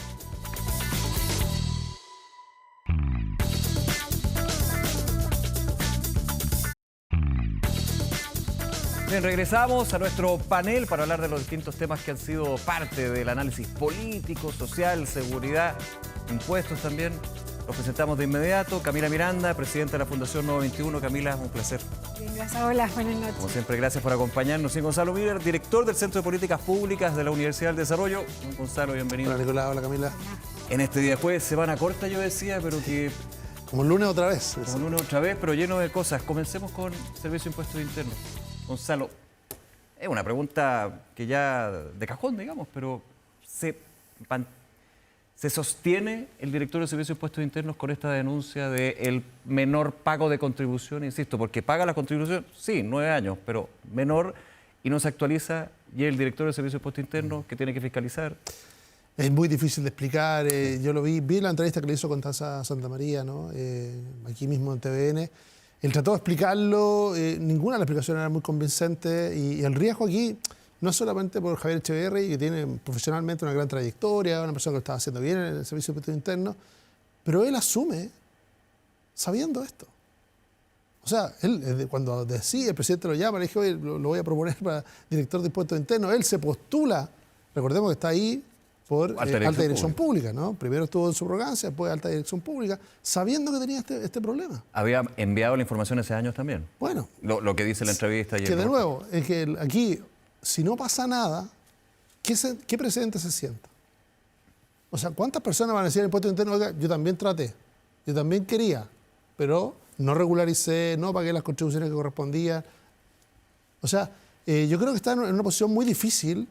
Bien, regresamos a nuestro panel para hablar de los distintos temas que han sido parte del análisis político, social, seguridad, impuestos también. Los presentamos de inmediato. Camila Miranda, presidenta de la Fundación Nuevo 21. Camila, un placer. Bien, gracias. Hola, buenas noches. Como siempre, gracias por acompañarnos. Y Gonzalo Miller, director del Centro de Políticas Públicas de la Universidad del Desarrollo. Gonzalo, bienvenido. Hola, Nicolás. Hola, Camila. En este día jueves, semana corta, yo decía, pero que... Como el lunes otra vez. Como el lunes otra vez, pero lleno de cosas. Comencemos con Servicio de Impuestos Internos. Gonzalo, es una pregunta que ya de cajón, digamos, pero ¿se sostiene el director del Servicio de Impuestos Internos con esta denuncia del menor pago de contribución? Insisto, porque paga la contribución, sí, 9 años, pero menor y no se actualiza, y el director del Servicio de Impuestos Internos que tiene que fiscalizar. Es muy difícil de explicar. Yo lo vi la entrevista que le hizo con Taza Santa María, ¿no? Aquí mismo en TVN. Él trató de explicarlo, ninguna de las explicaciones era muy convincente y el riesgo aquí no es solamente por Javier Echeverri, que tiene profesionalmente una gran trayectoria, una persona que lo estaba haciendo bien en el Servicio de Impuestos Internos, pero él asume sabiendo esto. O sea, él cuando decide, el presidente lo llama, le dijo, oye, lo voy a proponer para director de Impuestos Internos, él se postula, recordemos que está ahí por alta dirección pública, ¿no? Primero estuvo en subrogancia, después alta dirección pública, sabiendo que tenía este problema. ¿Había enviado la información hace años también? Bueno. Lo que dice la entrevista. Que de nuevo, es que aquí, si no pasa nada, ¿qué precedente se sienta? O sea, ¿cuántas personas van a decir en el impuesto interno, oiga, yo también traté, yo también quería, pero no regularicé, no pagué las contribuciones que correspondían? O sea, yo creo que está en una posición muy difícil.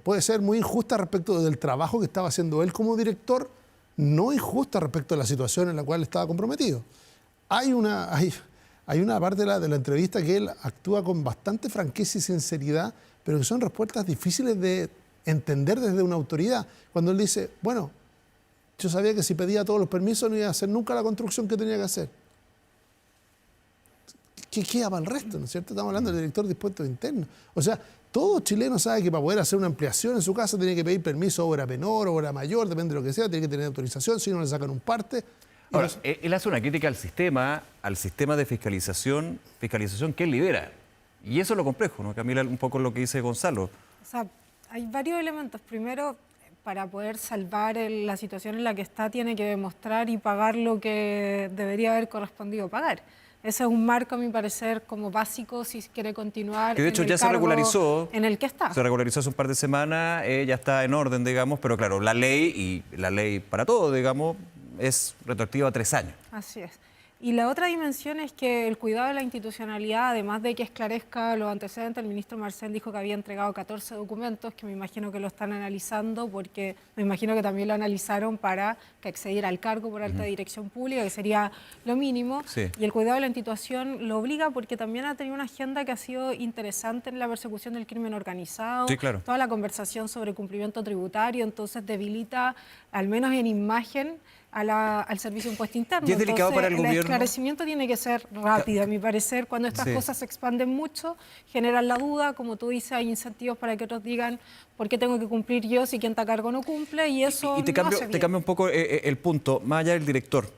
Puede ser muy injusta respecto del trabajo que estaba haciendo él como director, no injusta respecto a la situación en la cual estaba comprometido. Hay una parte de la entrevista que él actúa con bastante franqueza y sinceridad, pero que son respuestas difíciles de entender desde una autoridad. Cuando él dice, bueno, yo sabía que si pedía todos los permisos no iba a hacer nunca la construcción que tenía que hacer. ¿Qué queda para el resto? ¿No es cierto? Estamos hablando del director de Impuestos Internos. O sea, todo chileno sabe que para poder hacer una ampliación en su casa tiene que pedir permiso, obra menor, obra mayor, depende de lo que sea, tiene que tener autorización, si no le sacan un parte. Ahora, él hace una crítica al sistema de fiscalización que él lidera. Y eso es lo complejo, ¿no, Camila? Un poco lo que dice Gonzalo. O sea, hay varios elementos. Primero, para poder salvar la situación en la que está, tiene que demostrar y pagar lo que debería haber correspondido pagar. Ese es un marco, a mi parecer, como básico si quiere continuar. Que de hecho ya se regularizó. En el que está. Se regularizó hace un par de semanas, ya está en orden, digamos, pero claro, la ley para todo, digamos, es retroactiva a 3 años. Así es. Y la otra dimensión es que el cuidado de la institucionalidad, además de que esclarezca los antecedentes, el ministro Marcel dijo que había entregado 14 documentos, que me imagino que lo están analizando, porque me imagino que también lo analizaron para que accediera al cargo por alta dirección pública, que sería lo mínimo. Sí. Y el cuidado de la institución lo obliga porque también ha tenido una agenda que ha sido interesante en la persecución del crimen organizado. Sí, claro. Toda la conversación sobre cumplimiento tributario, entonces debilita, al menos en imagen, al Servicio de Impuesto Interno. Y es delicado para el gobierno. El esclarecimiento tiene que ser rápido, a mi parecer. Cuando estas cosas se expanden mucho, generan la duda. Como tú dices, hay incentivos para que otros digan por qué tengo que cumplir yo si quien está a cargo no cumple, y eso te cambio un poco el punto, más allá del director.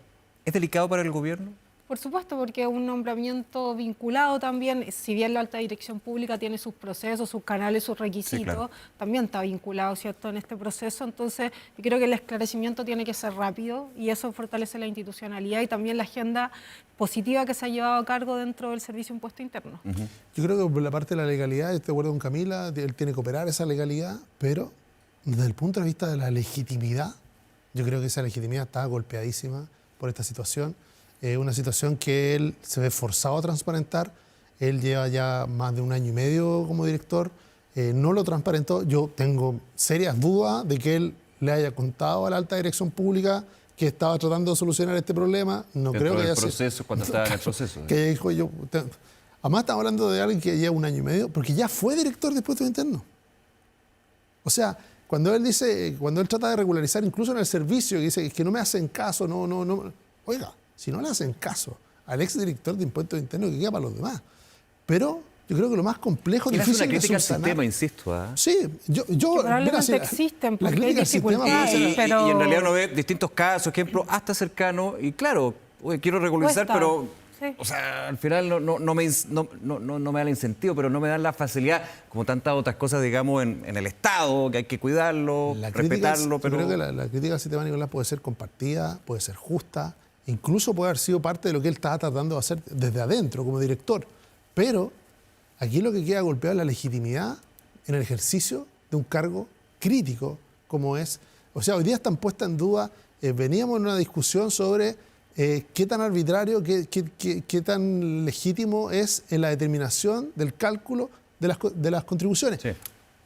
¿Es delicado para el gobierno? Por supuesto, porque es un nombramiento vinculado también, si bien la alta dirección pública tiene sus procesos, sus canales, sus requisitos, sí, claro, también está vinculado, ¿cierto?, en este proceso. Entonces, yo creo que el esclarecimiento tiene que ser rápido y eso fortalece la institucionalidad y también la agenda positiva que se ha llevado a cargo dentro del Servicio de Impuesto Interno. Yo creo que por la parte de la legalidad, estoy de acuerdo con Camila, él tiene que operar esa legalidad, pero desde el punto de vista de la legitimidad, yo creo que esa legitimidad está golpeadísima por esta situación. una situación que él se ve forzado a transparentar. Él lleva ya más de 1 año y medio como director, no lo transparentó. Yo tengo serias dudas de que él le haya contado a la alta dirección pública que estaba tratando de solucionar este problema. No creo que haya sido. Proceso, cuando estaba en el proceso. Que dijo yo. Además, estamos hablando de alguien que lleva 1 año y medio, porque ya fue director de Impuestos Internos. O sea, cuando él trata de regularizar, incluso en el servicio, que dice que no me hacen caso, no. Oiga, si no le hacen caso al exdirector de Impuestos Internos, que queda para los demás. Pero yo creo que lo más complejo, difícil difícil es una crítica al subsanar. sistema, insisto. Sí, yo probablemente existen, la porque crítica hay al sistema dificultades, puede ser- pero- Y en realidad uno ve distintos casos, ejemplos, hasta cercanos, y claro, oye, quiero regularizar, Cuesta, pero sí. o sea, al final no me da el incentivo, pero no me dan la facilidad, como tantas otras cosas, digamos, en el Estado, que hay que cuidarlo, La crítica, respetarlo, pero yo creo que la crítica al sistema, Nicolás, puede ser compartida, puede ser justa, incluso puede haber sido parte de lo que él estaba tratando de hacer desde adentro como director. Pero aquí lo que queda golpeado es la legitimidad en el ejercicio de un cargo crítico como es. O sea, hoy día están puestas en duda, veníamos en una discusión sobre qué tan arbitrario, qué tan legítimo es en la determinación del cálculo de las contribuciones. Sí.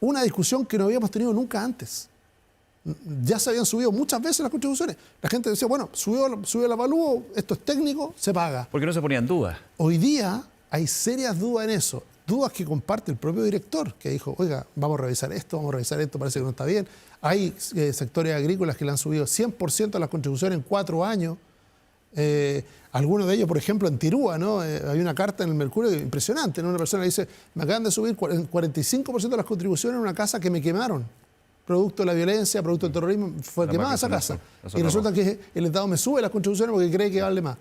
Una discusión que no habíamos tenido nunca antes. Ya se habían subido muchas veces las contribuciones. La gente decía, bueno, subió el avalúo, esto es técnico, se paga. porque no se ponían dudas. Hoy día hay serias dudas en eso. Dudas que comparte el propio director, que dijo, oiga, vamos a revisar esto, parece que no está bien. Hay sectores agrícolas que le han subido 100% a las contribuciones en 4 años. Algunos de ellos, por ejemplo, en Tirúa, ¿no? Hay una carta en el Mercurio impresionante, ¿no? Una persona dice, me acaban de subir 45% de las contribuciones en una casa que me quemaron. Producto de la violencia, producto del terrorismo, fue La quemada esa máquina, casa. eso Y resulta acabó. que el Estado me sube las contribuciones porque cree que vale más.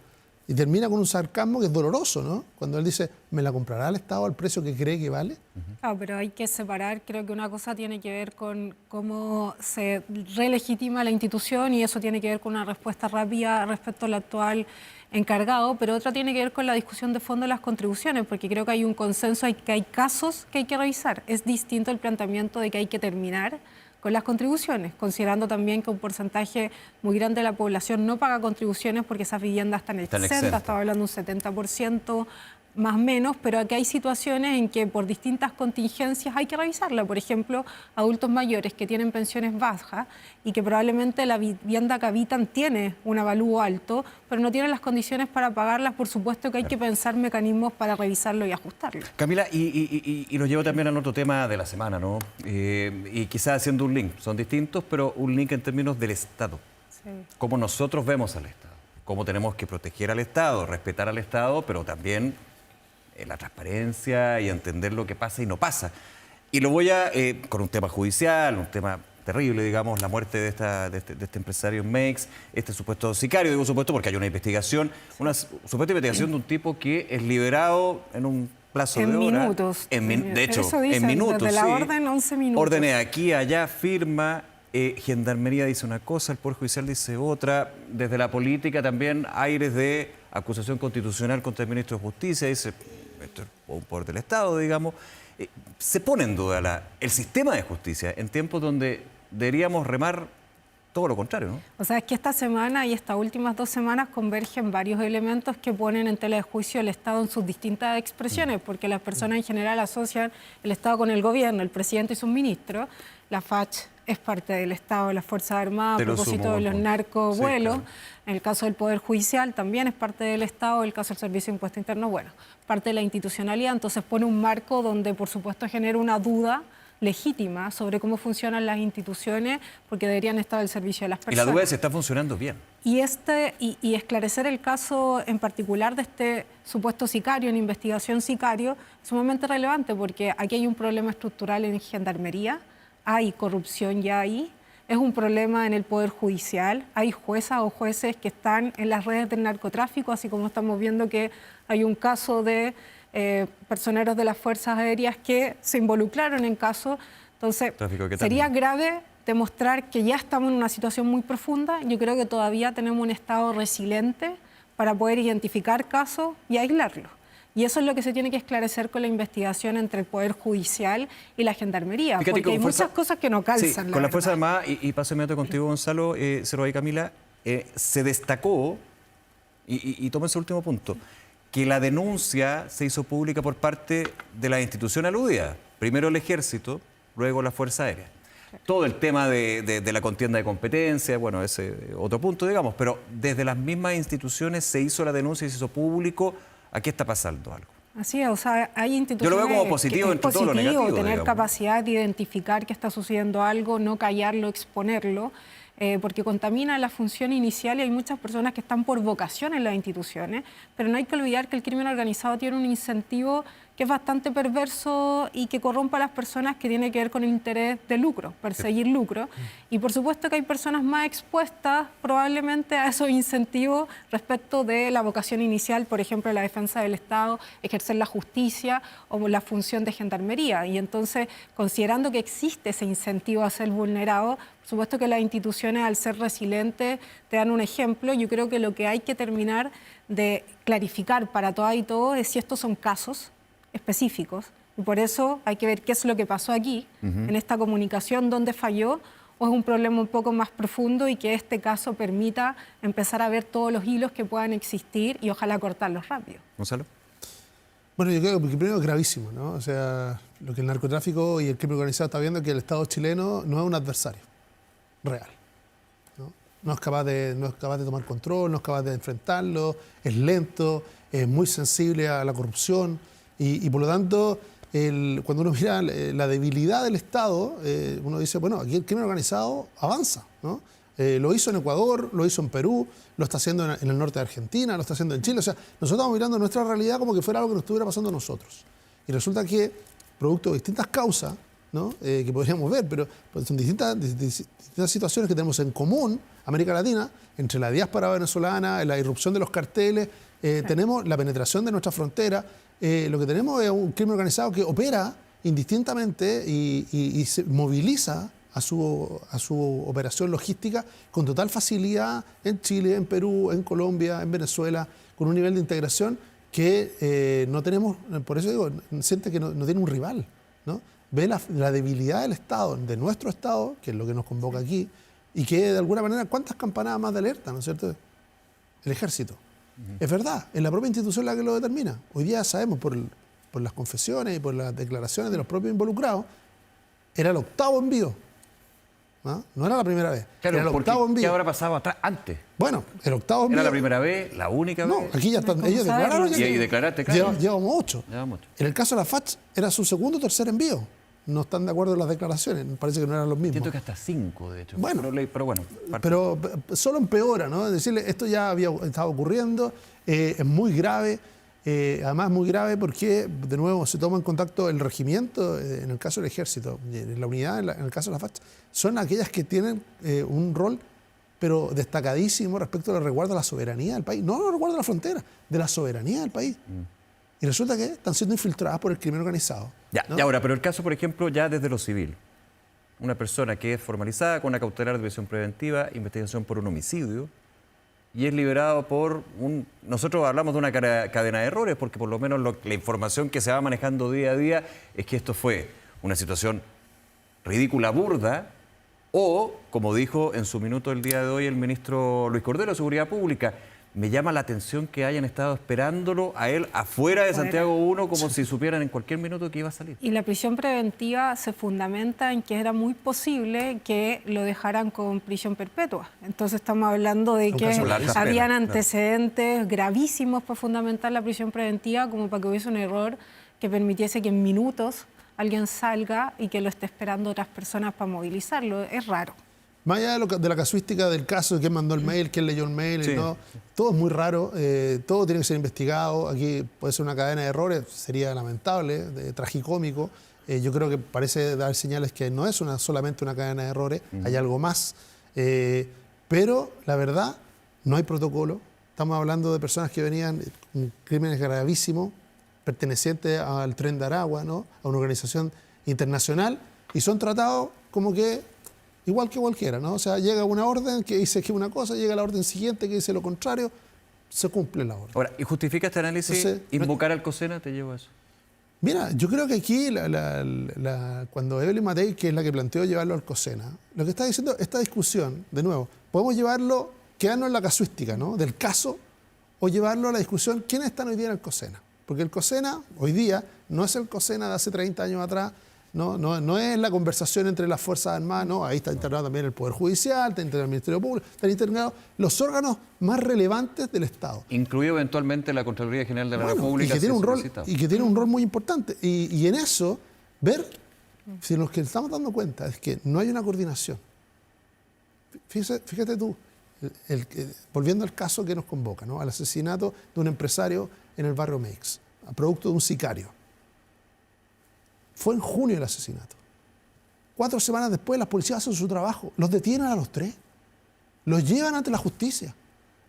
Y termina con un sarcasmo que es doloroso, ¿no? Cuando él dice, ¿me la comprará el Estado al precio que cree que vale? Claro, pero hay que separar, creo que una cosa tiene que ver con cómo se relegitima la institución y eso tiene que ver con una respuesta rápida respecto al actual encargado, pero otra tiene que ver con la discusión de fondo de las contribuciones, porque creo que hay un consenso, que hay casos que hay que revisar. Es distinto el planteamiento de que hay que terminar con las contribuciones, considerando también que un porcentaje muy grande de la población no paga contribuciones porque esas viviendas están exentas, estaba hablando de un 70% más o menos, pero aquí hay situaciones en que por distintas contingencias hay que revisarla. Por ejemplo, adultos mayores que tienen pensiones bajas y que probablemente la vivienda que habitan tiene un avalúo alto, pero no tienen las condiciones para pagarlas. Por supuesto que hay que pensar mecanismos para revisarlo y ajustarlo. Camila, y nos lleva también al otro tema de la semana, ¿no? Y quizás haciendo un link, son distintos, pero un link en términos del Estado. Sí. Cómo nosotros vemos al Estado, cómo tenemos que proteger al Estado, respetar al Estado, pero también la transparencia y entender lo que pasa y no pasa. Y lo voy a, con un tema judicial, un tema terrible, digamos, la muerte de este empresario Mex, este supuesto sicario, digo supuesto porque hay una investigación, una supuesta investigación de un tipo que es liberado en un plazo de horas. Minutos. De hecho, Eso dicen, en minutos. desde la sí. orden, 11 minutos. Órdenes aquí, allá, firma. Gendarmería dice una cosa, el Poder Judicial dice otra. Desde la política también aires de acusación constitucional contra el ministro de Justicia, dice, esto es un poder del Estado, digamos. Se pone en duda el sistema de justicia en tiempos donde deberíamos remar todo lo contrario, ¿no? O sea, es que esta semana y estas últimas 2 semanas convergen varios elementos que ponen en tela de juicio el Estado en sus distintas expresiones, porque las personas en general asocian el Estado con el gobierno, el presidente y sus ministros. La FACH es parte del Estado, de las Fuerzas Armadas, a propósito de los narcovuelos. Sí, claro. En el caso del Poder Judicial también es parte del Estado, el caso del Servicio de Impuesto Interno, bueno, parte de la institucionalidad. Entonces pone un marco donde, por supuesto, genera una duda legítima sobre cómo funcionan las instituciones, porque deberían estar al servicio de las personas. Y la duda es si está funcionando bien. Y esclarecer el caso en particular de este supuesto sicario, en investigación sicario, es sumamente relevante, porque aquí hay un problema estructural en Gendarmería, hay corrupción ya ahí, es un problema en el Poder Judicial, hay juezas o jueces que están en las redes del narcotráfico, así como estamos viendo que hay un caso de personeros de las Fuerzas Aéreas que se involucraron en caso. Entonces, sería grave demostrar que ya estamos en una situación muy profunda. Yo creo que todavía tenemos un Estado resiliente para poder identificar casos y aislarlos. Y eso es lo que se tiene que esclarecer con la investigación entre el Poder Judicial y la Gendarmería, fíjate, porque hay muchas cosas que no calzan. Sí, con la Fuerza Armada, y paso inmediato contigo, Gonzalo, se lo doy, Camila, se destacó y tomo ese último punto, que la denuncia se hizo pública por parte de la institución aludida. Primero el Ejército, luego la Fuerza Aérea. Todo el tema de la contienda de competencia, bueno, ese otro punto, digamos, pero desde las mismas instituciones se hizo la denuncia y se hizo público. Aquí está pasando algo. Así es, o sea, hay instituciones. Yo lo veo como positivo que entre todo lo negativo, tener digamos, capacidad de identificar que está sucediendo algo, no callarlo, exponerlo, porque contamina la función inicial y hay muchas personas que están por vocación en las instituciones, pero no hay que olvidar que el crimen organizado tiene un incentivo que es bastante perverso y que corrompe a las personas, que tiene que ver con el interés de lucro, perseguir lucro. Y por supuesto que hay personas más expuestas probablemente a esos incentivos respecto de la vocación inicial, por ejemplo, la defensa del Estado, ejercer la justicia o la función de gendarmería. Y entonces, considerando que existe ese incentivo a ser vulnerado, por supuesto que las instituciones, al ser resilientes, te dan un ejemplo. Yo creo que lo que hay que terminar de clarificar para todas y todos es si estos son casos específicos, y por eso hay que ver qué es lo que pasó aquí, en esta comunicación, dónde falló, o es un problema un poco más profundo y que este caso permita empezar a ver todos los hilos que puedan existir y ojalá cortarlos rápido. Gonzalo. Bueno, yo creo que primero es gravísimo, ¿no? O sea, lo que el narcotráfico y el crimen organizado está viendo es que el Estado chileno no es un adversario real. No es capaz de tomar control, no es capaz de enfrentarlo, es lento, es muy sensible a la corrupción. Y por lo tanto, cuando uno mira la debilidad del Estado, uno dice, bueno, aquí el crimen organizado avanza, ¿no? Lo hizo en Ecuador, lo hizo en Perú, lo está haciendo en el norte de Argentina, lo está haciendo en Chile. O sea, nosotros estamos mirando nuestra realidad como que fuera algo que nos estuviera pasando a nosotros. Y resulta que, producto de distintas causas, ¿no? Que podríamos ver, pero son distintas situaciones que tenemos en común, América Latina, entre la diáspora venezolana, la irrupción de los carteles, tenemos la penetración de nuestra frontera. Lo que tenemos es un crimen organizado que opera indistintamente y se moviliza a su operación logística con total facilidad en Chile, en Perú, en Colombia, en Venezuela, con un nivel de integración que no tenemos, por eso digo, siente que no tiene un rival, ¿no? Ve la debilidad del Estado, de nuestro Estado, que es lo que nos convoca aquí, y que de alguna manera, ¿cuántas campanadas más de alerta, ¿no es cierto? El Ejército. Es verdad, es la propia institución la que lo determina. Hoy día sabemos por las confesiones y por las declaraciones de los propios involucrados, era el 8º envío. No era la primera vez, Claro, era el 8º envío. ¿Qué habrá pasado atrás, antes? Bueno, el 8º envío. ¿Era la primera vez, la única vez? No, aquí ya están, ellos declararon. Y ahí declaraste, claro. Llevamos 8. Llevamos 8. En el caso de la FACH era su segundo o tercer envío. No están de acuerdo en las declaraciones, parece que no eran los mismos. Siento que hasta 5, de hecho. Bueno, pero bueno. Pero solo empeora, ¿no? Es decirle, esto ya había estado ocurriendo, es muy grave, además muy grave porque, de nuevo, se toma en contacto el regimiento, en el caso del Ejército, la unidad, en el caso de la FACH, son aquellas que tienen un rol, pero destacadísimo respecto al resguardo de la soberanía del país, no al resguardo de la frontera, de la soberanía del país. Y resulta que están siendo infiltradas por el crimen organizado. Ya, ¿no? y ahora, pero el caso, por ejemplo, ya desde lo civil. Una persona que es formalizada con una cautelar de prisión preventiva, investigación por un homicidio, y es liberado por un... Nosotros hablamos de una cadena de errores, porque por lo menos la información que se va manejando día a día es que esto fue una situación ridícula, burda, o, como dijo en su minuto el día de hoy el ministro Luis Cordero de Seguridad Pública, me llama la atención que hayan estado esperándolo a él afuera de Santiago 1 como si supieran en cualquier minuto que iba a salir. Y la prisión preventiva se fundamenta en que era muy posible que lo dejaran con prisión perpetua. Entonces estamos hablando de que habían antecedentes gravísimos para fundamentar la prisión preventiva como para que hubiese un error que permitiese que en minutos alguien salga y que lo esté esperando otras personas para movilizarlo. Es raro. Más allá de la casuística del caso, de quién mandó el mail, quién leyó el mail, Sí. ¿no? Todo es muy raro, todo tiene que ser investigado. Aquí puede ser una cadena de errores, sería lamentable, tragicómico. Yo creo que parece dar señales que no es solamente una cadena de errores, hay algo más. Pero la verdad, no hay protocolo. Estamos hablando de personas que venían con crímenes gravísimos, pertenecientes al Tren de Aragua, ¿no? A una organización internacional, y son tratados como que igual que cualquiera, ¿no? O sea, llega una orden que dice que una cosa, llega la orden siguiente que dice lo contrario, se cumple la orden. Ahora, ¿y justifica este análisis Entonces, invocar al COSENA? Te llevo a eso. Mira, yo creo que aquí, cuando Evelyn Matei, que es la que planteó llevarlo al COSENA, lo que está diciendo, esta discusión, de nuevo, podemos quedarnos en la casuística, ¿no? Del caso, o llevarlo a la discusión quiénes están hoy día en el COSENA. Porque el COSENA hoy día no es el COSENA de hace 30 años atrás, no es la conversación entre las Fuerzas Armadas, no, ahí está integrado también el Poder Judicial, está integrado el Ministerio Público, están integrados los órganos más relevantes del Estado. Incluido eventualmente la Contraloría General de la República. Y que tiene un rol muy importante. Y en eso, ver si lo que estamos dando cuenta es que no hay una coordinación. Fíjate tú, volviendo al caso que nos convoca, ¿no? Al asesinato de un empresario en el barrio Meix, a producto de un sicario. Fue en junio el asesinato. 4 semanas después, las policías hacen su trabajo, los detienen a los 3, los llevan ante la justicia.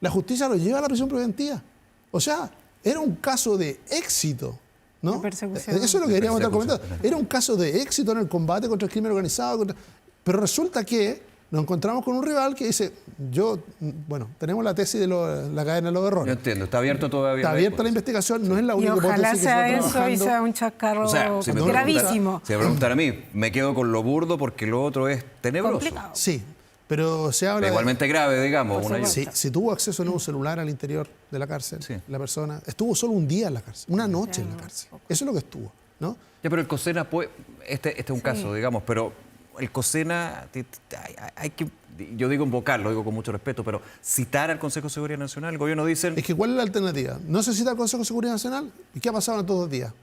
La justicia los lleva a la prisión preventiva. O sea, era un caso de éxito, ¿no? Eso es lo que queríamos estar comentando. Era un caso de éxito en el combate contra el crimen organizado. Pero resulta que nos encontramos con un rival que dice, tenemos la tesis de la cadena de los errores. Yo entiendo, está abierto todavía. Está abierta la investigación, no es la única hipótesis. Y ojalá sea eso y sea un chascarro gravísimo. Si me preguntan a mí, me quedo con lo burdo porque lo otro es tenebroso. Complicado. Sí, pero se habla... Igualmente grave, digamos. Si tuvo acceso a un celular al interior de la cárcel, la persona estuvo solo un día en la cárcel, una noche en la cárcel. Eso es lo que estuvo, ¿no? Ya, pero el COSENA puede... Este es un caso, digamos, pero el COSENA hay que... Yo digo invocarlo, digo con mucho respeto, pero citar al Consejo de Seguridad Nacional, el gobierno dice... Es que ¿cuál es la alternativa? ¿No se cita al Consejo de Seguridad Nacional? ¿Y qué ha pasado en estos 2 días?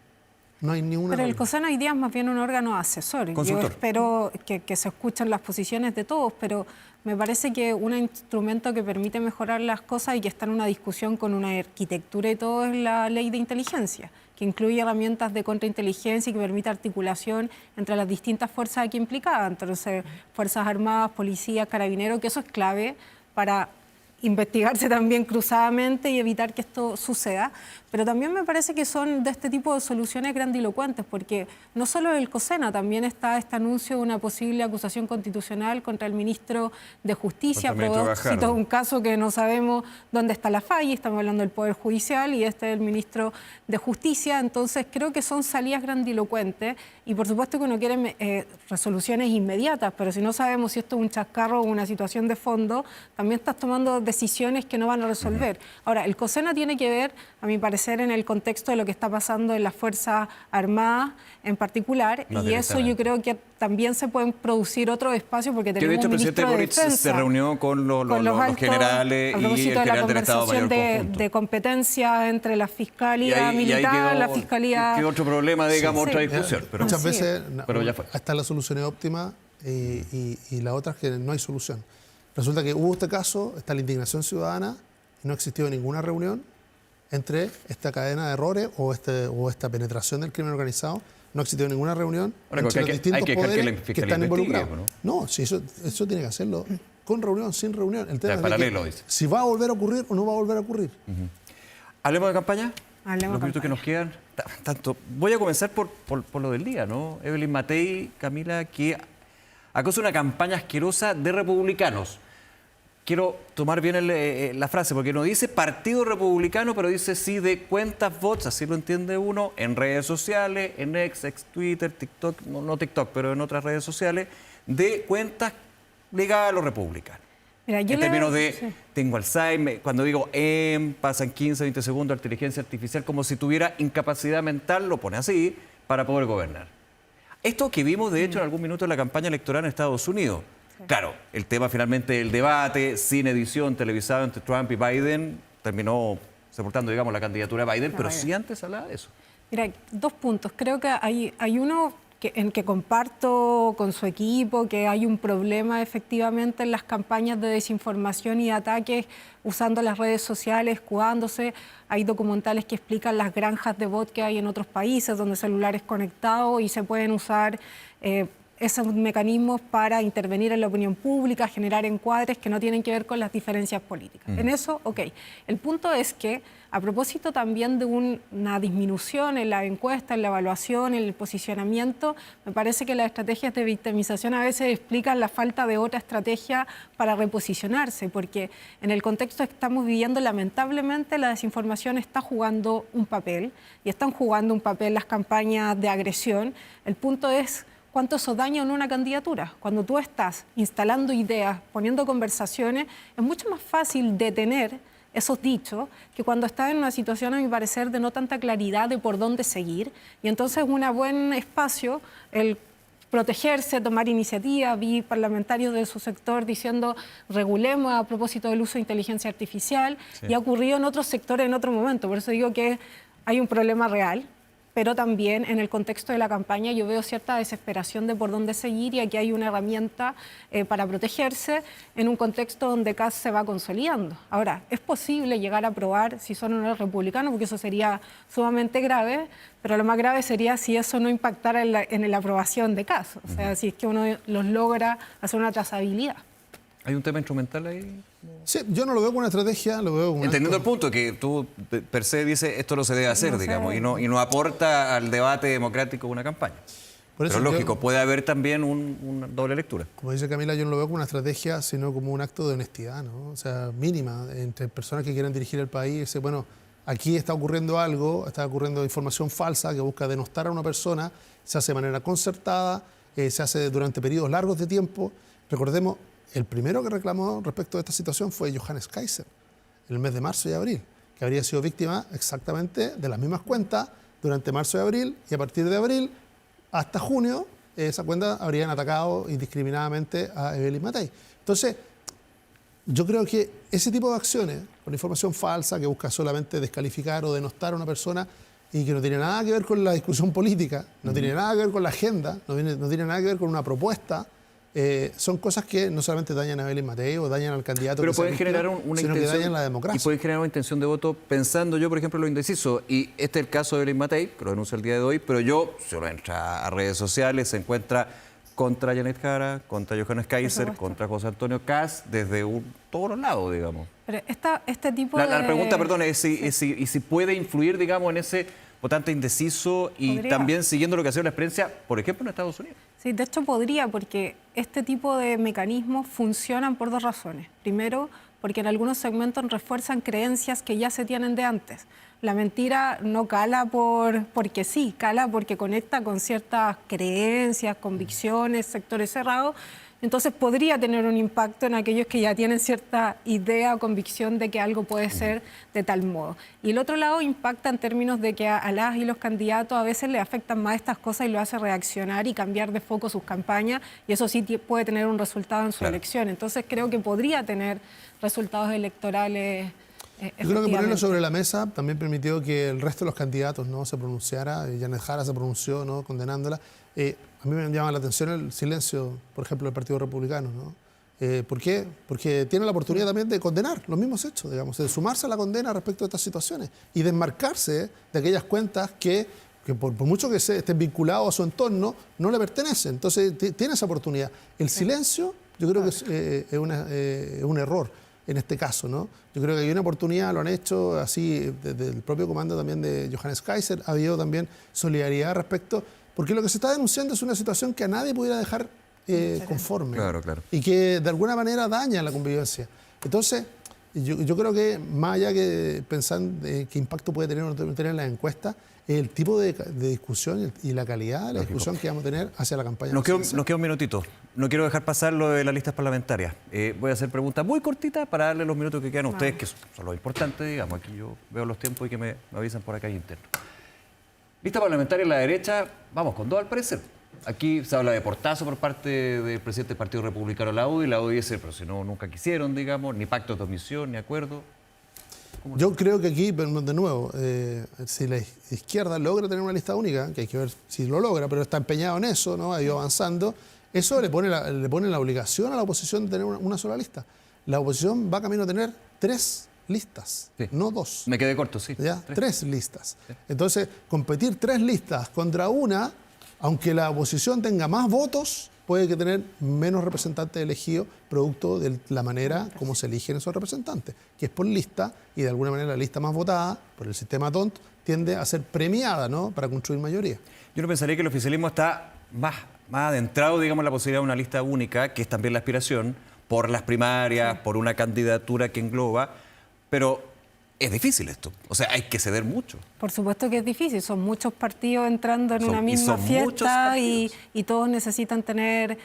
No hay ninguna... Pero el COSENA hoy día es más bien un órgano asesor. Consultor. Yo espero que se escuchen las posiciones de todos, pero me parece que un instrumento que permite mejorar las cosas y que está en una discusión con una arquitectura y todo es la ley de inteligencia, que incluye herramientas de contrainteligencia y que permite articulación entre las distintas fuerzas aquí implicadas, entonces Fuerzas Armadas, Policía, Carabineros, que eso es clave para investigarse también cruzadamente y evitar que esto suceda. Pero también me parece que son de este tipo de soluciones grandilocuentes, porque no solo el COSENA, también está este anuncio de una posible acusación constitucional contra el ministro de Justicia, a propósito de un caso que no sabemos dónde está la falla, estamos hablando del Poder Judicial y este es el ministro de Justicia, entonces creo que son salidas grandilocuentes y por supuesto que uno quiere resoluciones inmediatas, pero si no sabemos si esto es un chascarro o una situación de fondo, también estás tomando decisiones que no van a resolver. Ahora, el COSENA tiene que ver, a mi parecer, en el contexto de lo que está pasando en las Fuerzas Armadas en particular, y eso yo creo que también se pueden producir otros espacios porque tenemos un ministro de Defensa. El presidente Boric se reunió con los generales y el general del Estado Mayor conjunto. De competencia entre la Fiscalía Militar, la Fiscalía... ¿Qué otro problema, digamos, otra discusión? Pero muchas veces ya fue. hasta la solución es óptima y la otra es que no hay solución. Resulta que hubo este caso, está la indignación ciudadana y no existió ninguna reunión entre esta cadena de errores o esta penetración del crimen organizado. No existió ninguna reunión entre los distintos poderes que están involucrados. No, si eso tiene que hacerlo con reunión, sin reunión. El tema es paralelo, dice. Si va a volver a ocurrir o no va a volver a ocurrir. ¿Hablemos de campaña? Hablemos los minutos que nos quedan. Voy a comenzar por lo del día, ¿no? Evelyn Matei, Camila, que acusa una campaña asquerosa de republicanos. Quiero tomar bien la frase, porque no dice partido republicano, pero dice sí de cuentas bots, así lo entiende uno, en redes sociales, en ex Twitter, TikTok, no TikTok, pero en otras redes sociales, de cuentas ligadas a los republicanos. Mira, en términos de, tengo Alzheimer, cuando digo pasan 15, 20 segundos, inteligencia artificial, como si tuviera incapacidad mental, lo pone así, para poder gobernar. Esto que vimos, de hecho, en algún minuto en la campaña electoral en Estados Unidos. Claro, el tema finalmente del debate, sin edición, televisado entre Trump y Biden, terminó sepultando, digamos, la candidatura de Biden, pero sí antes hablaba de eso. Mira, 2 puntos. Creo que hay uno en que comparto con su equipo, que hay un problema efectivamente en las campañas de desinformación y ataques usando las redes sociales, escudándose. Hay documentales que explican las granjas de bot que hay en otros países, donde celulares conectados y se pueden usar esos mecanismos para intervenir en la opinión pública, generar encuadres que no tienen que ver con las diferencias políticas. En eso, ok. El punto es que, a propósito también de una disminución en la encuesta, en la evaluación, en el posicionamiento, me parece que las estrategias de victimización a veces explican la falta de otra estrategia para reposicionarse, porque en el contexto que estamos viviendo, lamentablemente, la desinformación está jugando un papel, y están jugando un papel las campañas de agresión. El punto es cuánto eso daña en una candidatura. Cuando tú estás instalando ideas, poniendo conversaciones, es mucho más fácil detener esos dichos, que cuando está en una situación, a mi parecer, de no tanta claridad de por dónde seguir. Y entonces es un buen espacio el protegerse, tomar iniciativa. Vi parlamentarios de su sector diciendo regulemos a propósito del uso de inteligencia artificial, y ha ocurrido en otros sectores en otro momento. Por eso digo que hay un problema real, pero también en el contexto de la campaña yo veo cierta desesperación de por dónde seguir, y aquí hay una herramienta para protegerse en un contexto donde Kast se va consolidando. Ahora, es posible llegar a aprobar si son o no republicanos, porque eso sería sumamente grave, pero lo más grave sería si eso no impactara en la aprobación de Kast, o sea, si es que uno los logra hacer una trazabilidad. ¿Hay un tema instrumental ahí? Sí, yo no lo veo como una estrategia, lo veo como Entendiendo el punto, que tú per se dices esto no se debe hacer, digamos, y no aporta al debate democrático de una campaña. Pero lógico, puede haber también una doble lectura. Como dice Camila, yo no lo veo como una estrategia, sino como un acto de honestidad, ¿no? O sea, mínima, entre personas que quieren dirigir el país. Dice, bueno, aquí está ocurriendo algo, está ocurriendo información falsa que busca denostar a una persona, se hace de manera concertada, se hace durante periodos largos de tiempo. Recordemos, el primero que reclamó respecto a esta situación fue Johannes Kaiser, en el mes de marzo y abril, que habría sido víctima exactamente de las mismas cuentas durante marzo y abril, y a partir de abril hasta junio, esa cuenta habrían atacado indiscriminadamente a Evelyn Matei. Entonces, yo creo que ese tipo de acciones, con información falsa que busca solamente descalificar o denostar a una persona y que no tiene nada que ver con la discusión política, no tiene nada que ver con la agenda, no tiene nada que ver con una propuesta, son cosas que no solamente dañan a Evelyn Matei o dañan al candidato, pero pueden generar una sino intención, que dañan la democracia. Y pueden generar una intención de voto pensando yo, por ejemplo, en lo indeciso. Y este es el caso de Evelyn Matei, que lo denuncia el día de hoy, pero si uno entra a redes sociales, se encuentra contra Janet Jara, contra Johannes Kaiser, contra José Antonio Kast, desde todos los lados, digamos. Pero este tipo la pregunta, perdón, es si puede influir, digamos, en ese votante indeciso y podría. También siguiendo lo que ha sido la experiencia, por ejemplo, en Estados Unidos. Sí, de hecho podría, porque este tipo de mecanismos funcionan por dos razones. Primero, porque en algunos segmentos refuerzan creencias que ya se tienen de antes. La mentira no cala porque sí, cala porque conecta con ciertas creencias, convicciones, sectores cerrados. Entonces podría tener un impacto en aquellos que ya tienen cierta idea o convicción de que algo puede ser de tal modo. Y el otro lado impacta en términos de que a las y los candidatos a veces les afectan más estas cosas y lo hace reaccionar y cambiar de foco sus campañas, y eso sí puede tener un resultado en su elección. Entonces creo que podría tener resultados electorales. Yo creo que ponerlo sobre la mesa también permitió que el resto de los candidatos no se pronunciara. Janet Jara se pronunció, ¿no?, condenándola. A mí me llama la atención el silencio, por ejemplo, del Partido Republicano, ¿no? ¿Por qué? Porque tiene la oportunidad también de condenar los mismos hechos, digamos, de sumarse a la condena respecto a estas situaciones y desmarcarse de aquellas cuentas que por mucho que estén vinculados a su entorno, no le pertenecen. Entonces, tiene esa oportunidad. El silencio, yo creo que es un error en este caso, ¿no? Yo creo que hay una oportunidad, lo han hecho así desde el propio comando también de Johannes Kaiser, ha habido también solidaridad respecto, porque lo que se está denunciando es una situación que a nadie pudiera dejar conforme. Claro, claro. Y que de alguna manera daña la convivencia. Entonces, yo creo que más allá que pensar qué impacto puede tener o no tener en las encuestas, el tipo de discusión y la calidad de la discusión que vamos a tener hacia la campaña. Nos queda un minutito. No quiero dejar pasar lo de las listas parlamentarias. Voy a hacer preguntas muy cortitas para darle los minutos que quedan a ustedes, que son los importantes, digamos. Aquí yo veo los tiempos y que me avisan por acá interno. Lista parlamentaria en la derecha, vamos con dos al parecer. Aquí se habla de portazo por parte del presidente del Partido Republicano, la UDI, y la UDI dice, pero si no, nunca quisieron, digamos, ni pactos de omisión, ni acuerdo. Yo creo que aquí, de nuevo, si la izquierda logra tener una lista única, que hay que ver si lo logra, pero está empeñado en eso, ¿no?, ha ido avanzando, eso le pone la obligación a la oposición de tener una sola lista. La oposición va camino a tener 3 listas, sí, no 2. Me quedé corto, sí. ¿Ya? 3 listas. Sí. Entonces, competir 3 listas contra una, aunque la oposición tenga más votos, puede que tener menos representantes elegidos producto de la manera como se eligen esos representantes, que es por lista, y de alguna manera la lista más votada por el sistema TONT tiende a ser premiada, ¿no?, para construir mayoría. Yo no pensaría que el oficialismo está más adentrado, digamos, en la posibilidad de una lista única, que es también la aspiración, por las primarias, por una candidatura que engloba, pero es difícil esto. O sea, hay que ceder mucho. Por supuesto que es difícil, son muchos partidos entrando en Son- una y misma son muchos fiesta partidos. y todos necesitan tener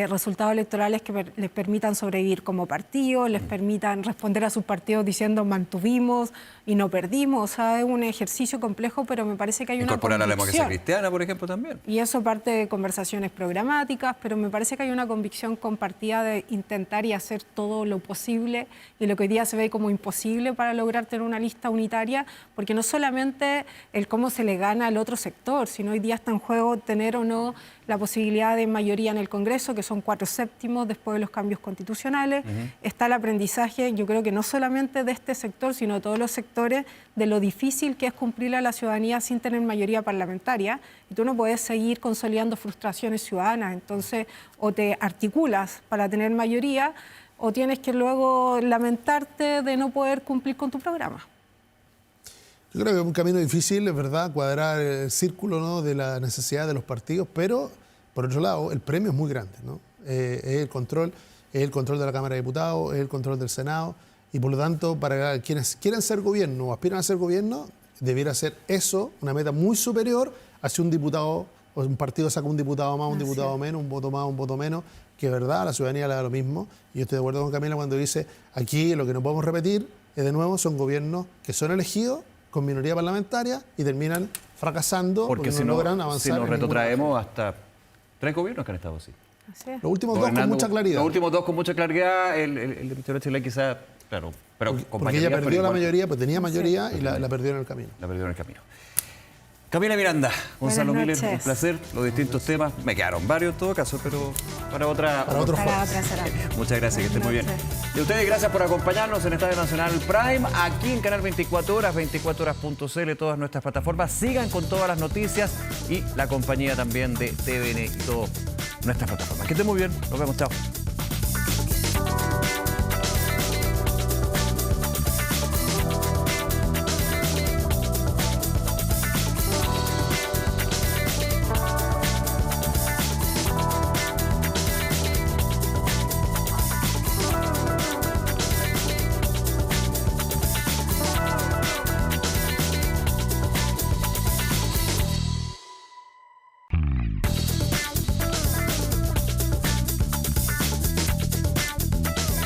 resultados electorales que les permitan sobrevivir como partido, les permitan responder a sus partidos diciendo mantuvimos y no perdimos. O sea, es un ejercicio complejo, pero me parece que hay una Incorporar a la democracia convicción. cristiana, por ejemplo, también. Y eso parte de conversaciones programáticas, pero me parece que hay una convicción compartida de intentar y hacer todo lo posible y lo que hoy día se ve como imposible para lograr tener una lista unitaria, porque no solamente el cómo se le gana al otro sector, sino hoy día está en juego tener o no la posibilidad de mayoría en el Congreso, que son 4/7 después de los cambios constitucionales. Está el aprendizaje, yo creo que no solamente de este sector, sino de todos los sectores, de lo difícil que es cumplirle a la ciudadanía sin tener mayoría parlamentaria. Y tú no puedes seguir consolidando frustraciones ciudadanas. Entonces, o te articulas para tener mayoría, o tienes que luego lamentarte de no poder cumplir con tu programa. Yo creo que es un camino difícil, es verdad, cuadrar el círculo, ¿no?, de la necesidad de los partidos, pero por otro lado, el premio es muy grande, ¿no? Es el control de la Cámara de Diputados, es el control del Senado, y por lo tanto, para quienes quieren ser gobierno o aspiran a ser gobierno, debiera ser eso una meta muy superior a si un diputado o un partido saca un diputado más, un diputado menos, un voto más, un voto menos, que es verdad, a la ciudadanía le da lo mismo. Y yo estoy de acuerdo con Camila cuando dice, aquí lo que no podemos repetir es, de nuevo, son gobiernos que son elegidos con minoría parlamentaria y terminan fracasando porque si no logran avanzar. Si nos en ninguna retrotraemos hasta 3 gobiernos que han estado así. Así es. Los últimos dos con Gobernando- mucha claridad. Los últimos 2 con mucha claridad, el de Michelle Bachelet quizás, claro, pero con Porque mayoría, ella pero perdió la igual, mayoría, pues tenía mayoría y la perdió en el camino. la perdió en el camino. Camila Miranda, Gonzalo Buenas Miller, un noches. placer. Los distintos temas, me quedaron varios en todo caso, pero para otra... Para otro Para jueves. otra será. Muchas gracias, que estén muy bien. Buenas noches. Y a ustedes, gracias por acompañarnos en Estadio Nacional Prime, aquí en Canal 24 Horas, 24horas.cl, todas nuestras plataformas. Sigan con todas las noticias y la compañía también de TVN y todas nuestras plataformas. Que estén muy bien, nos vemos, chao.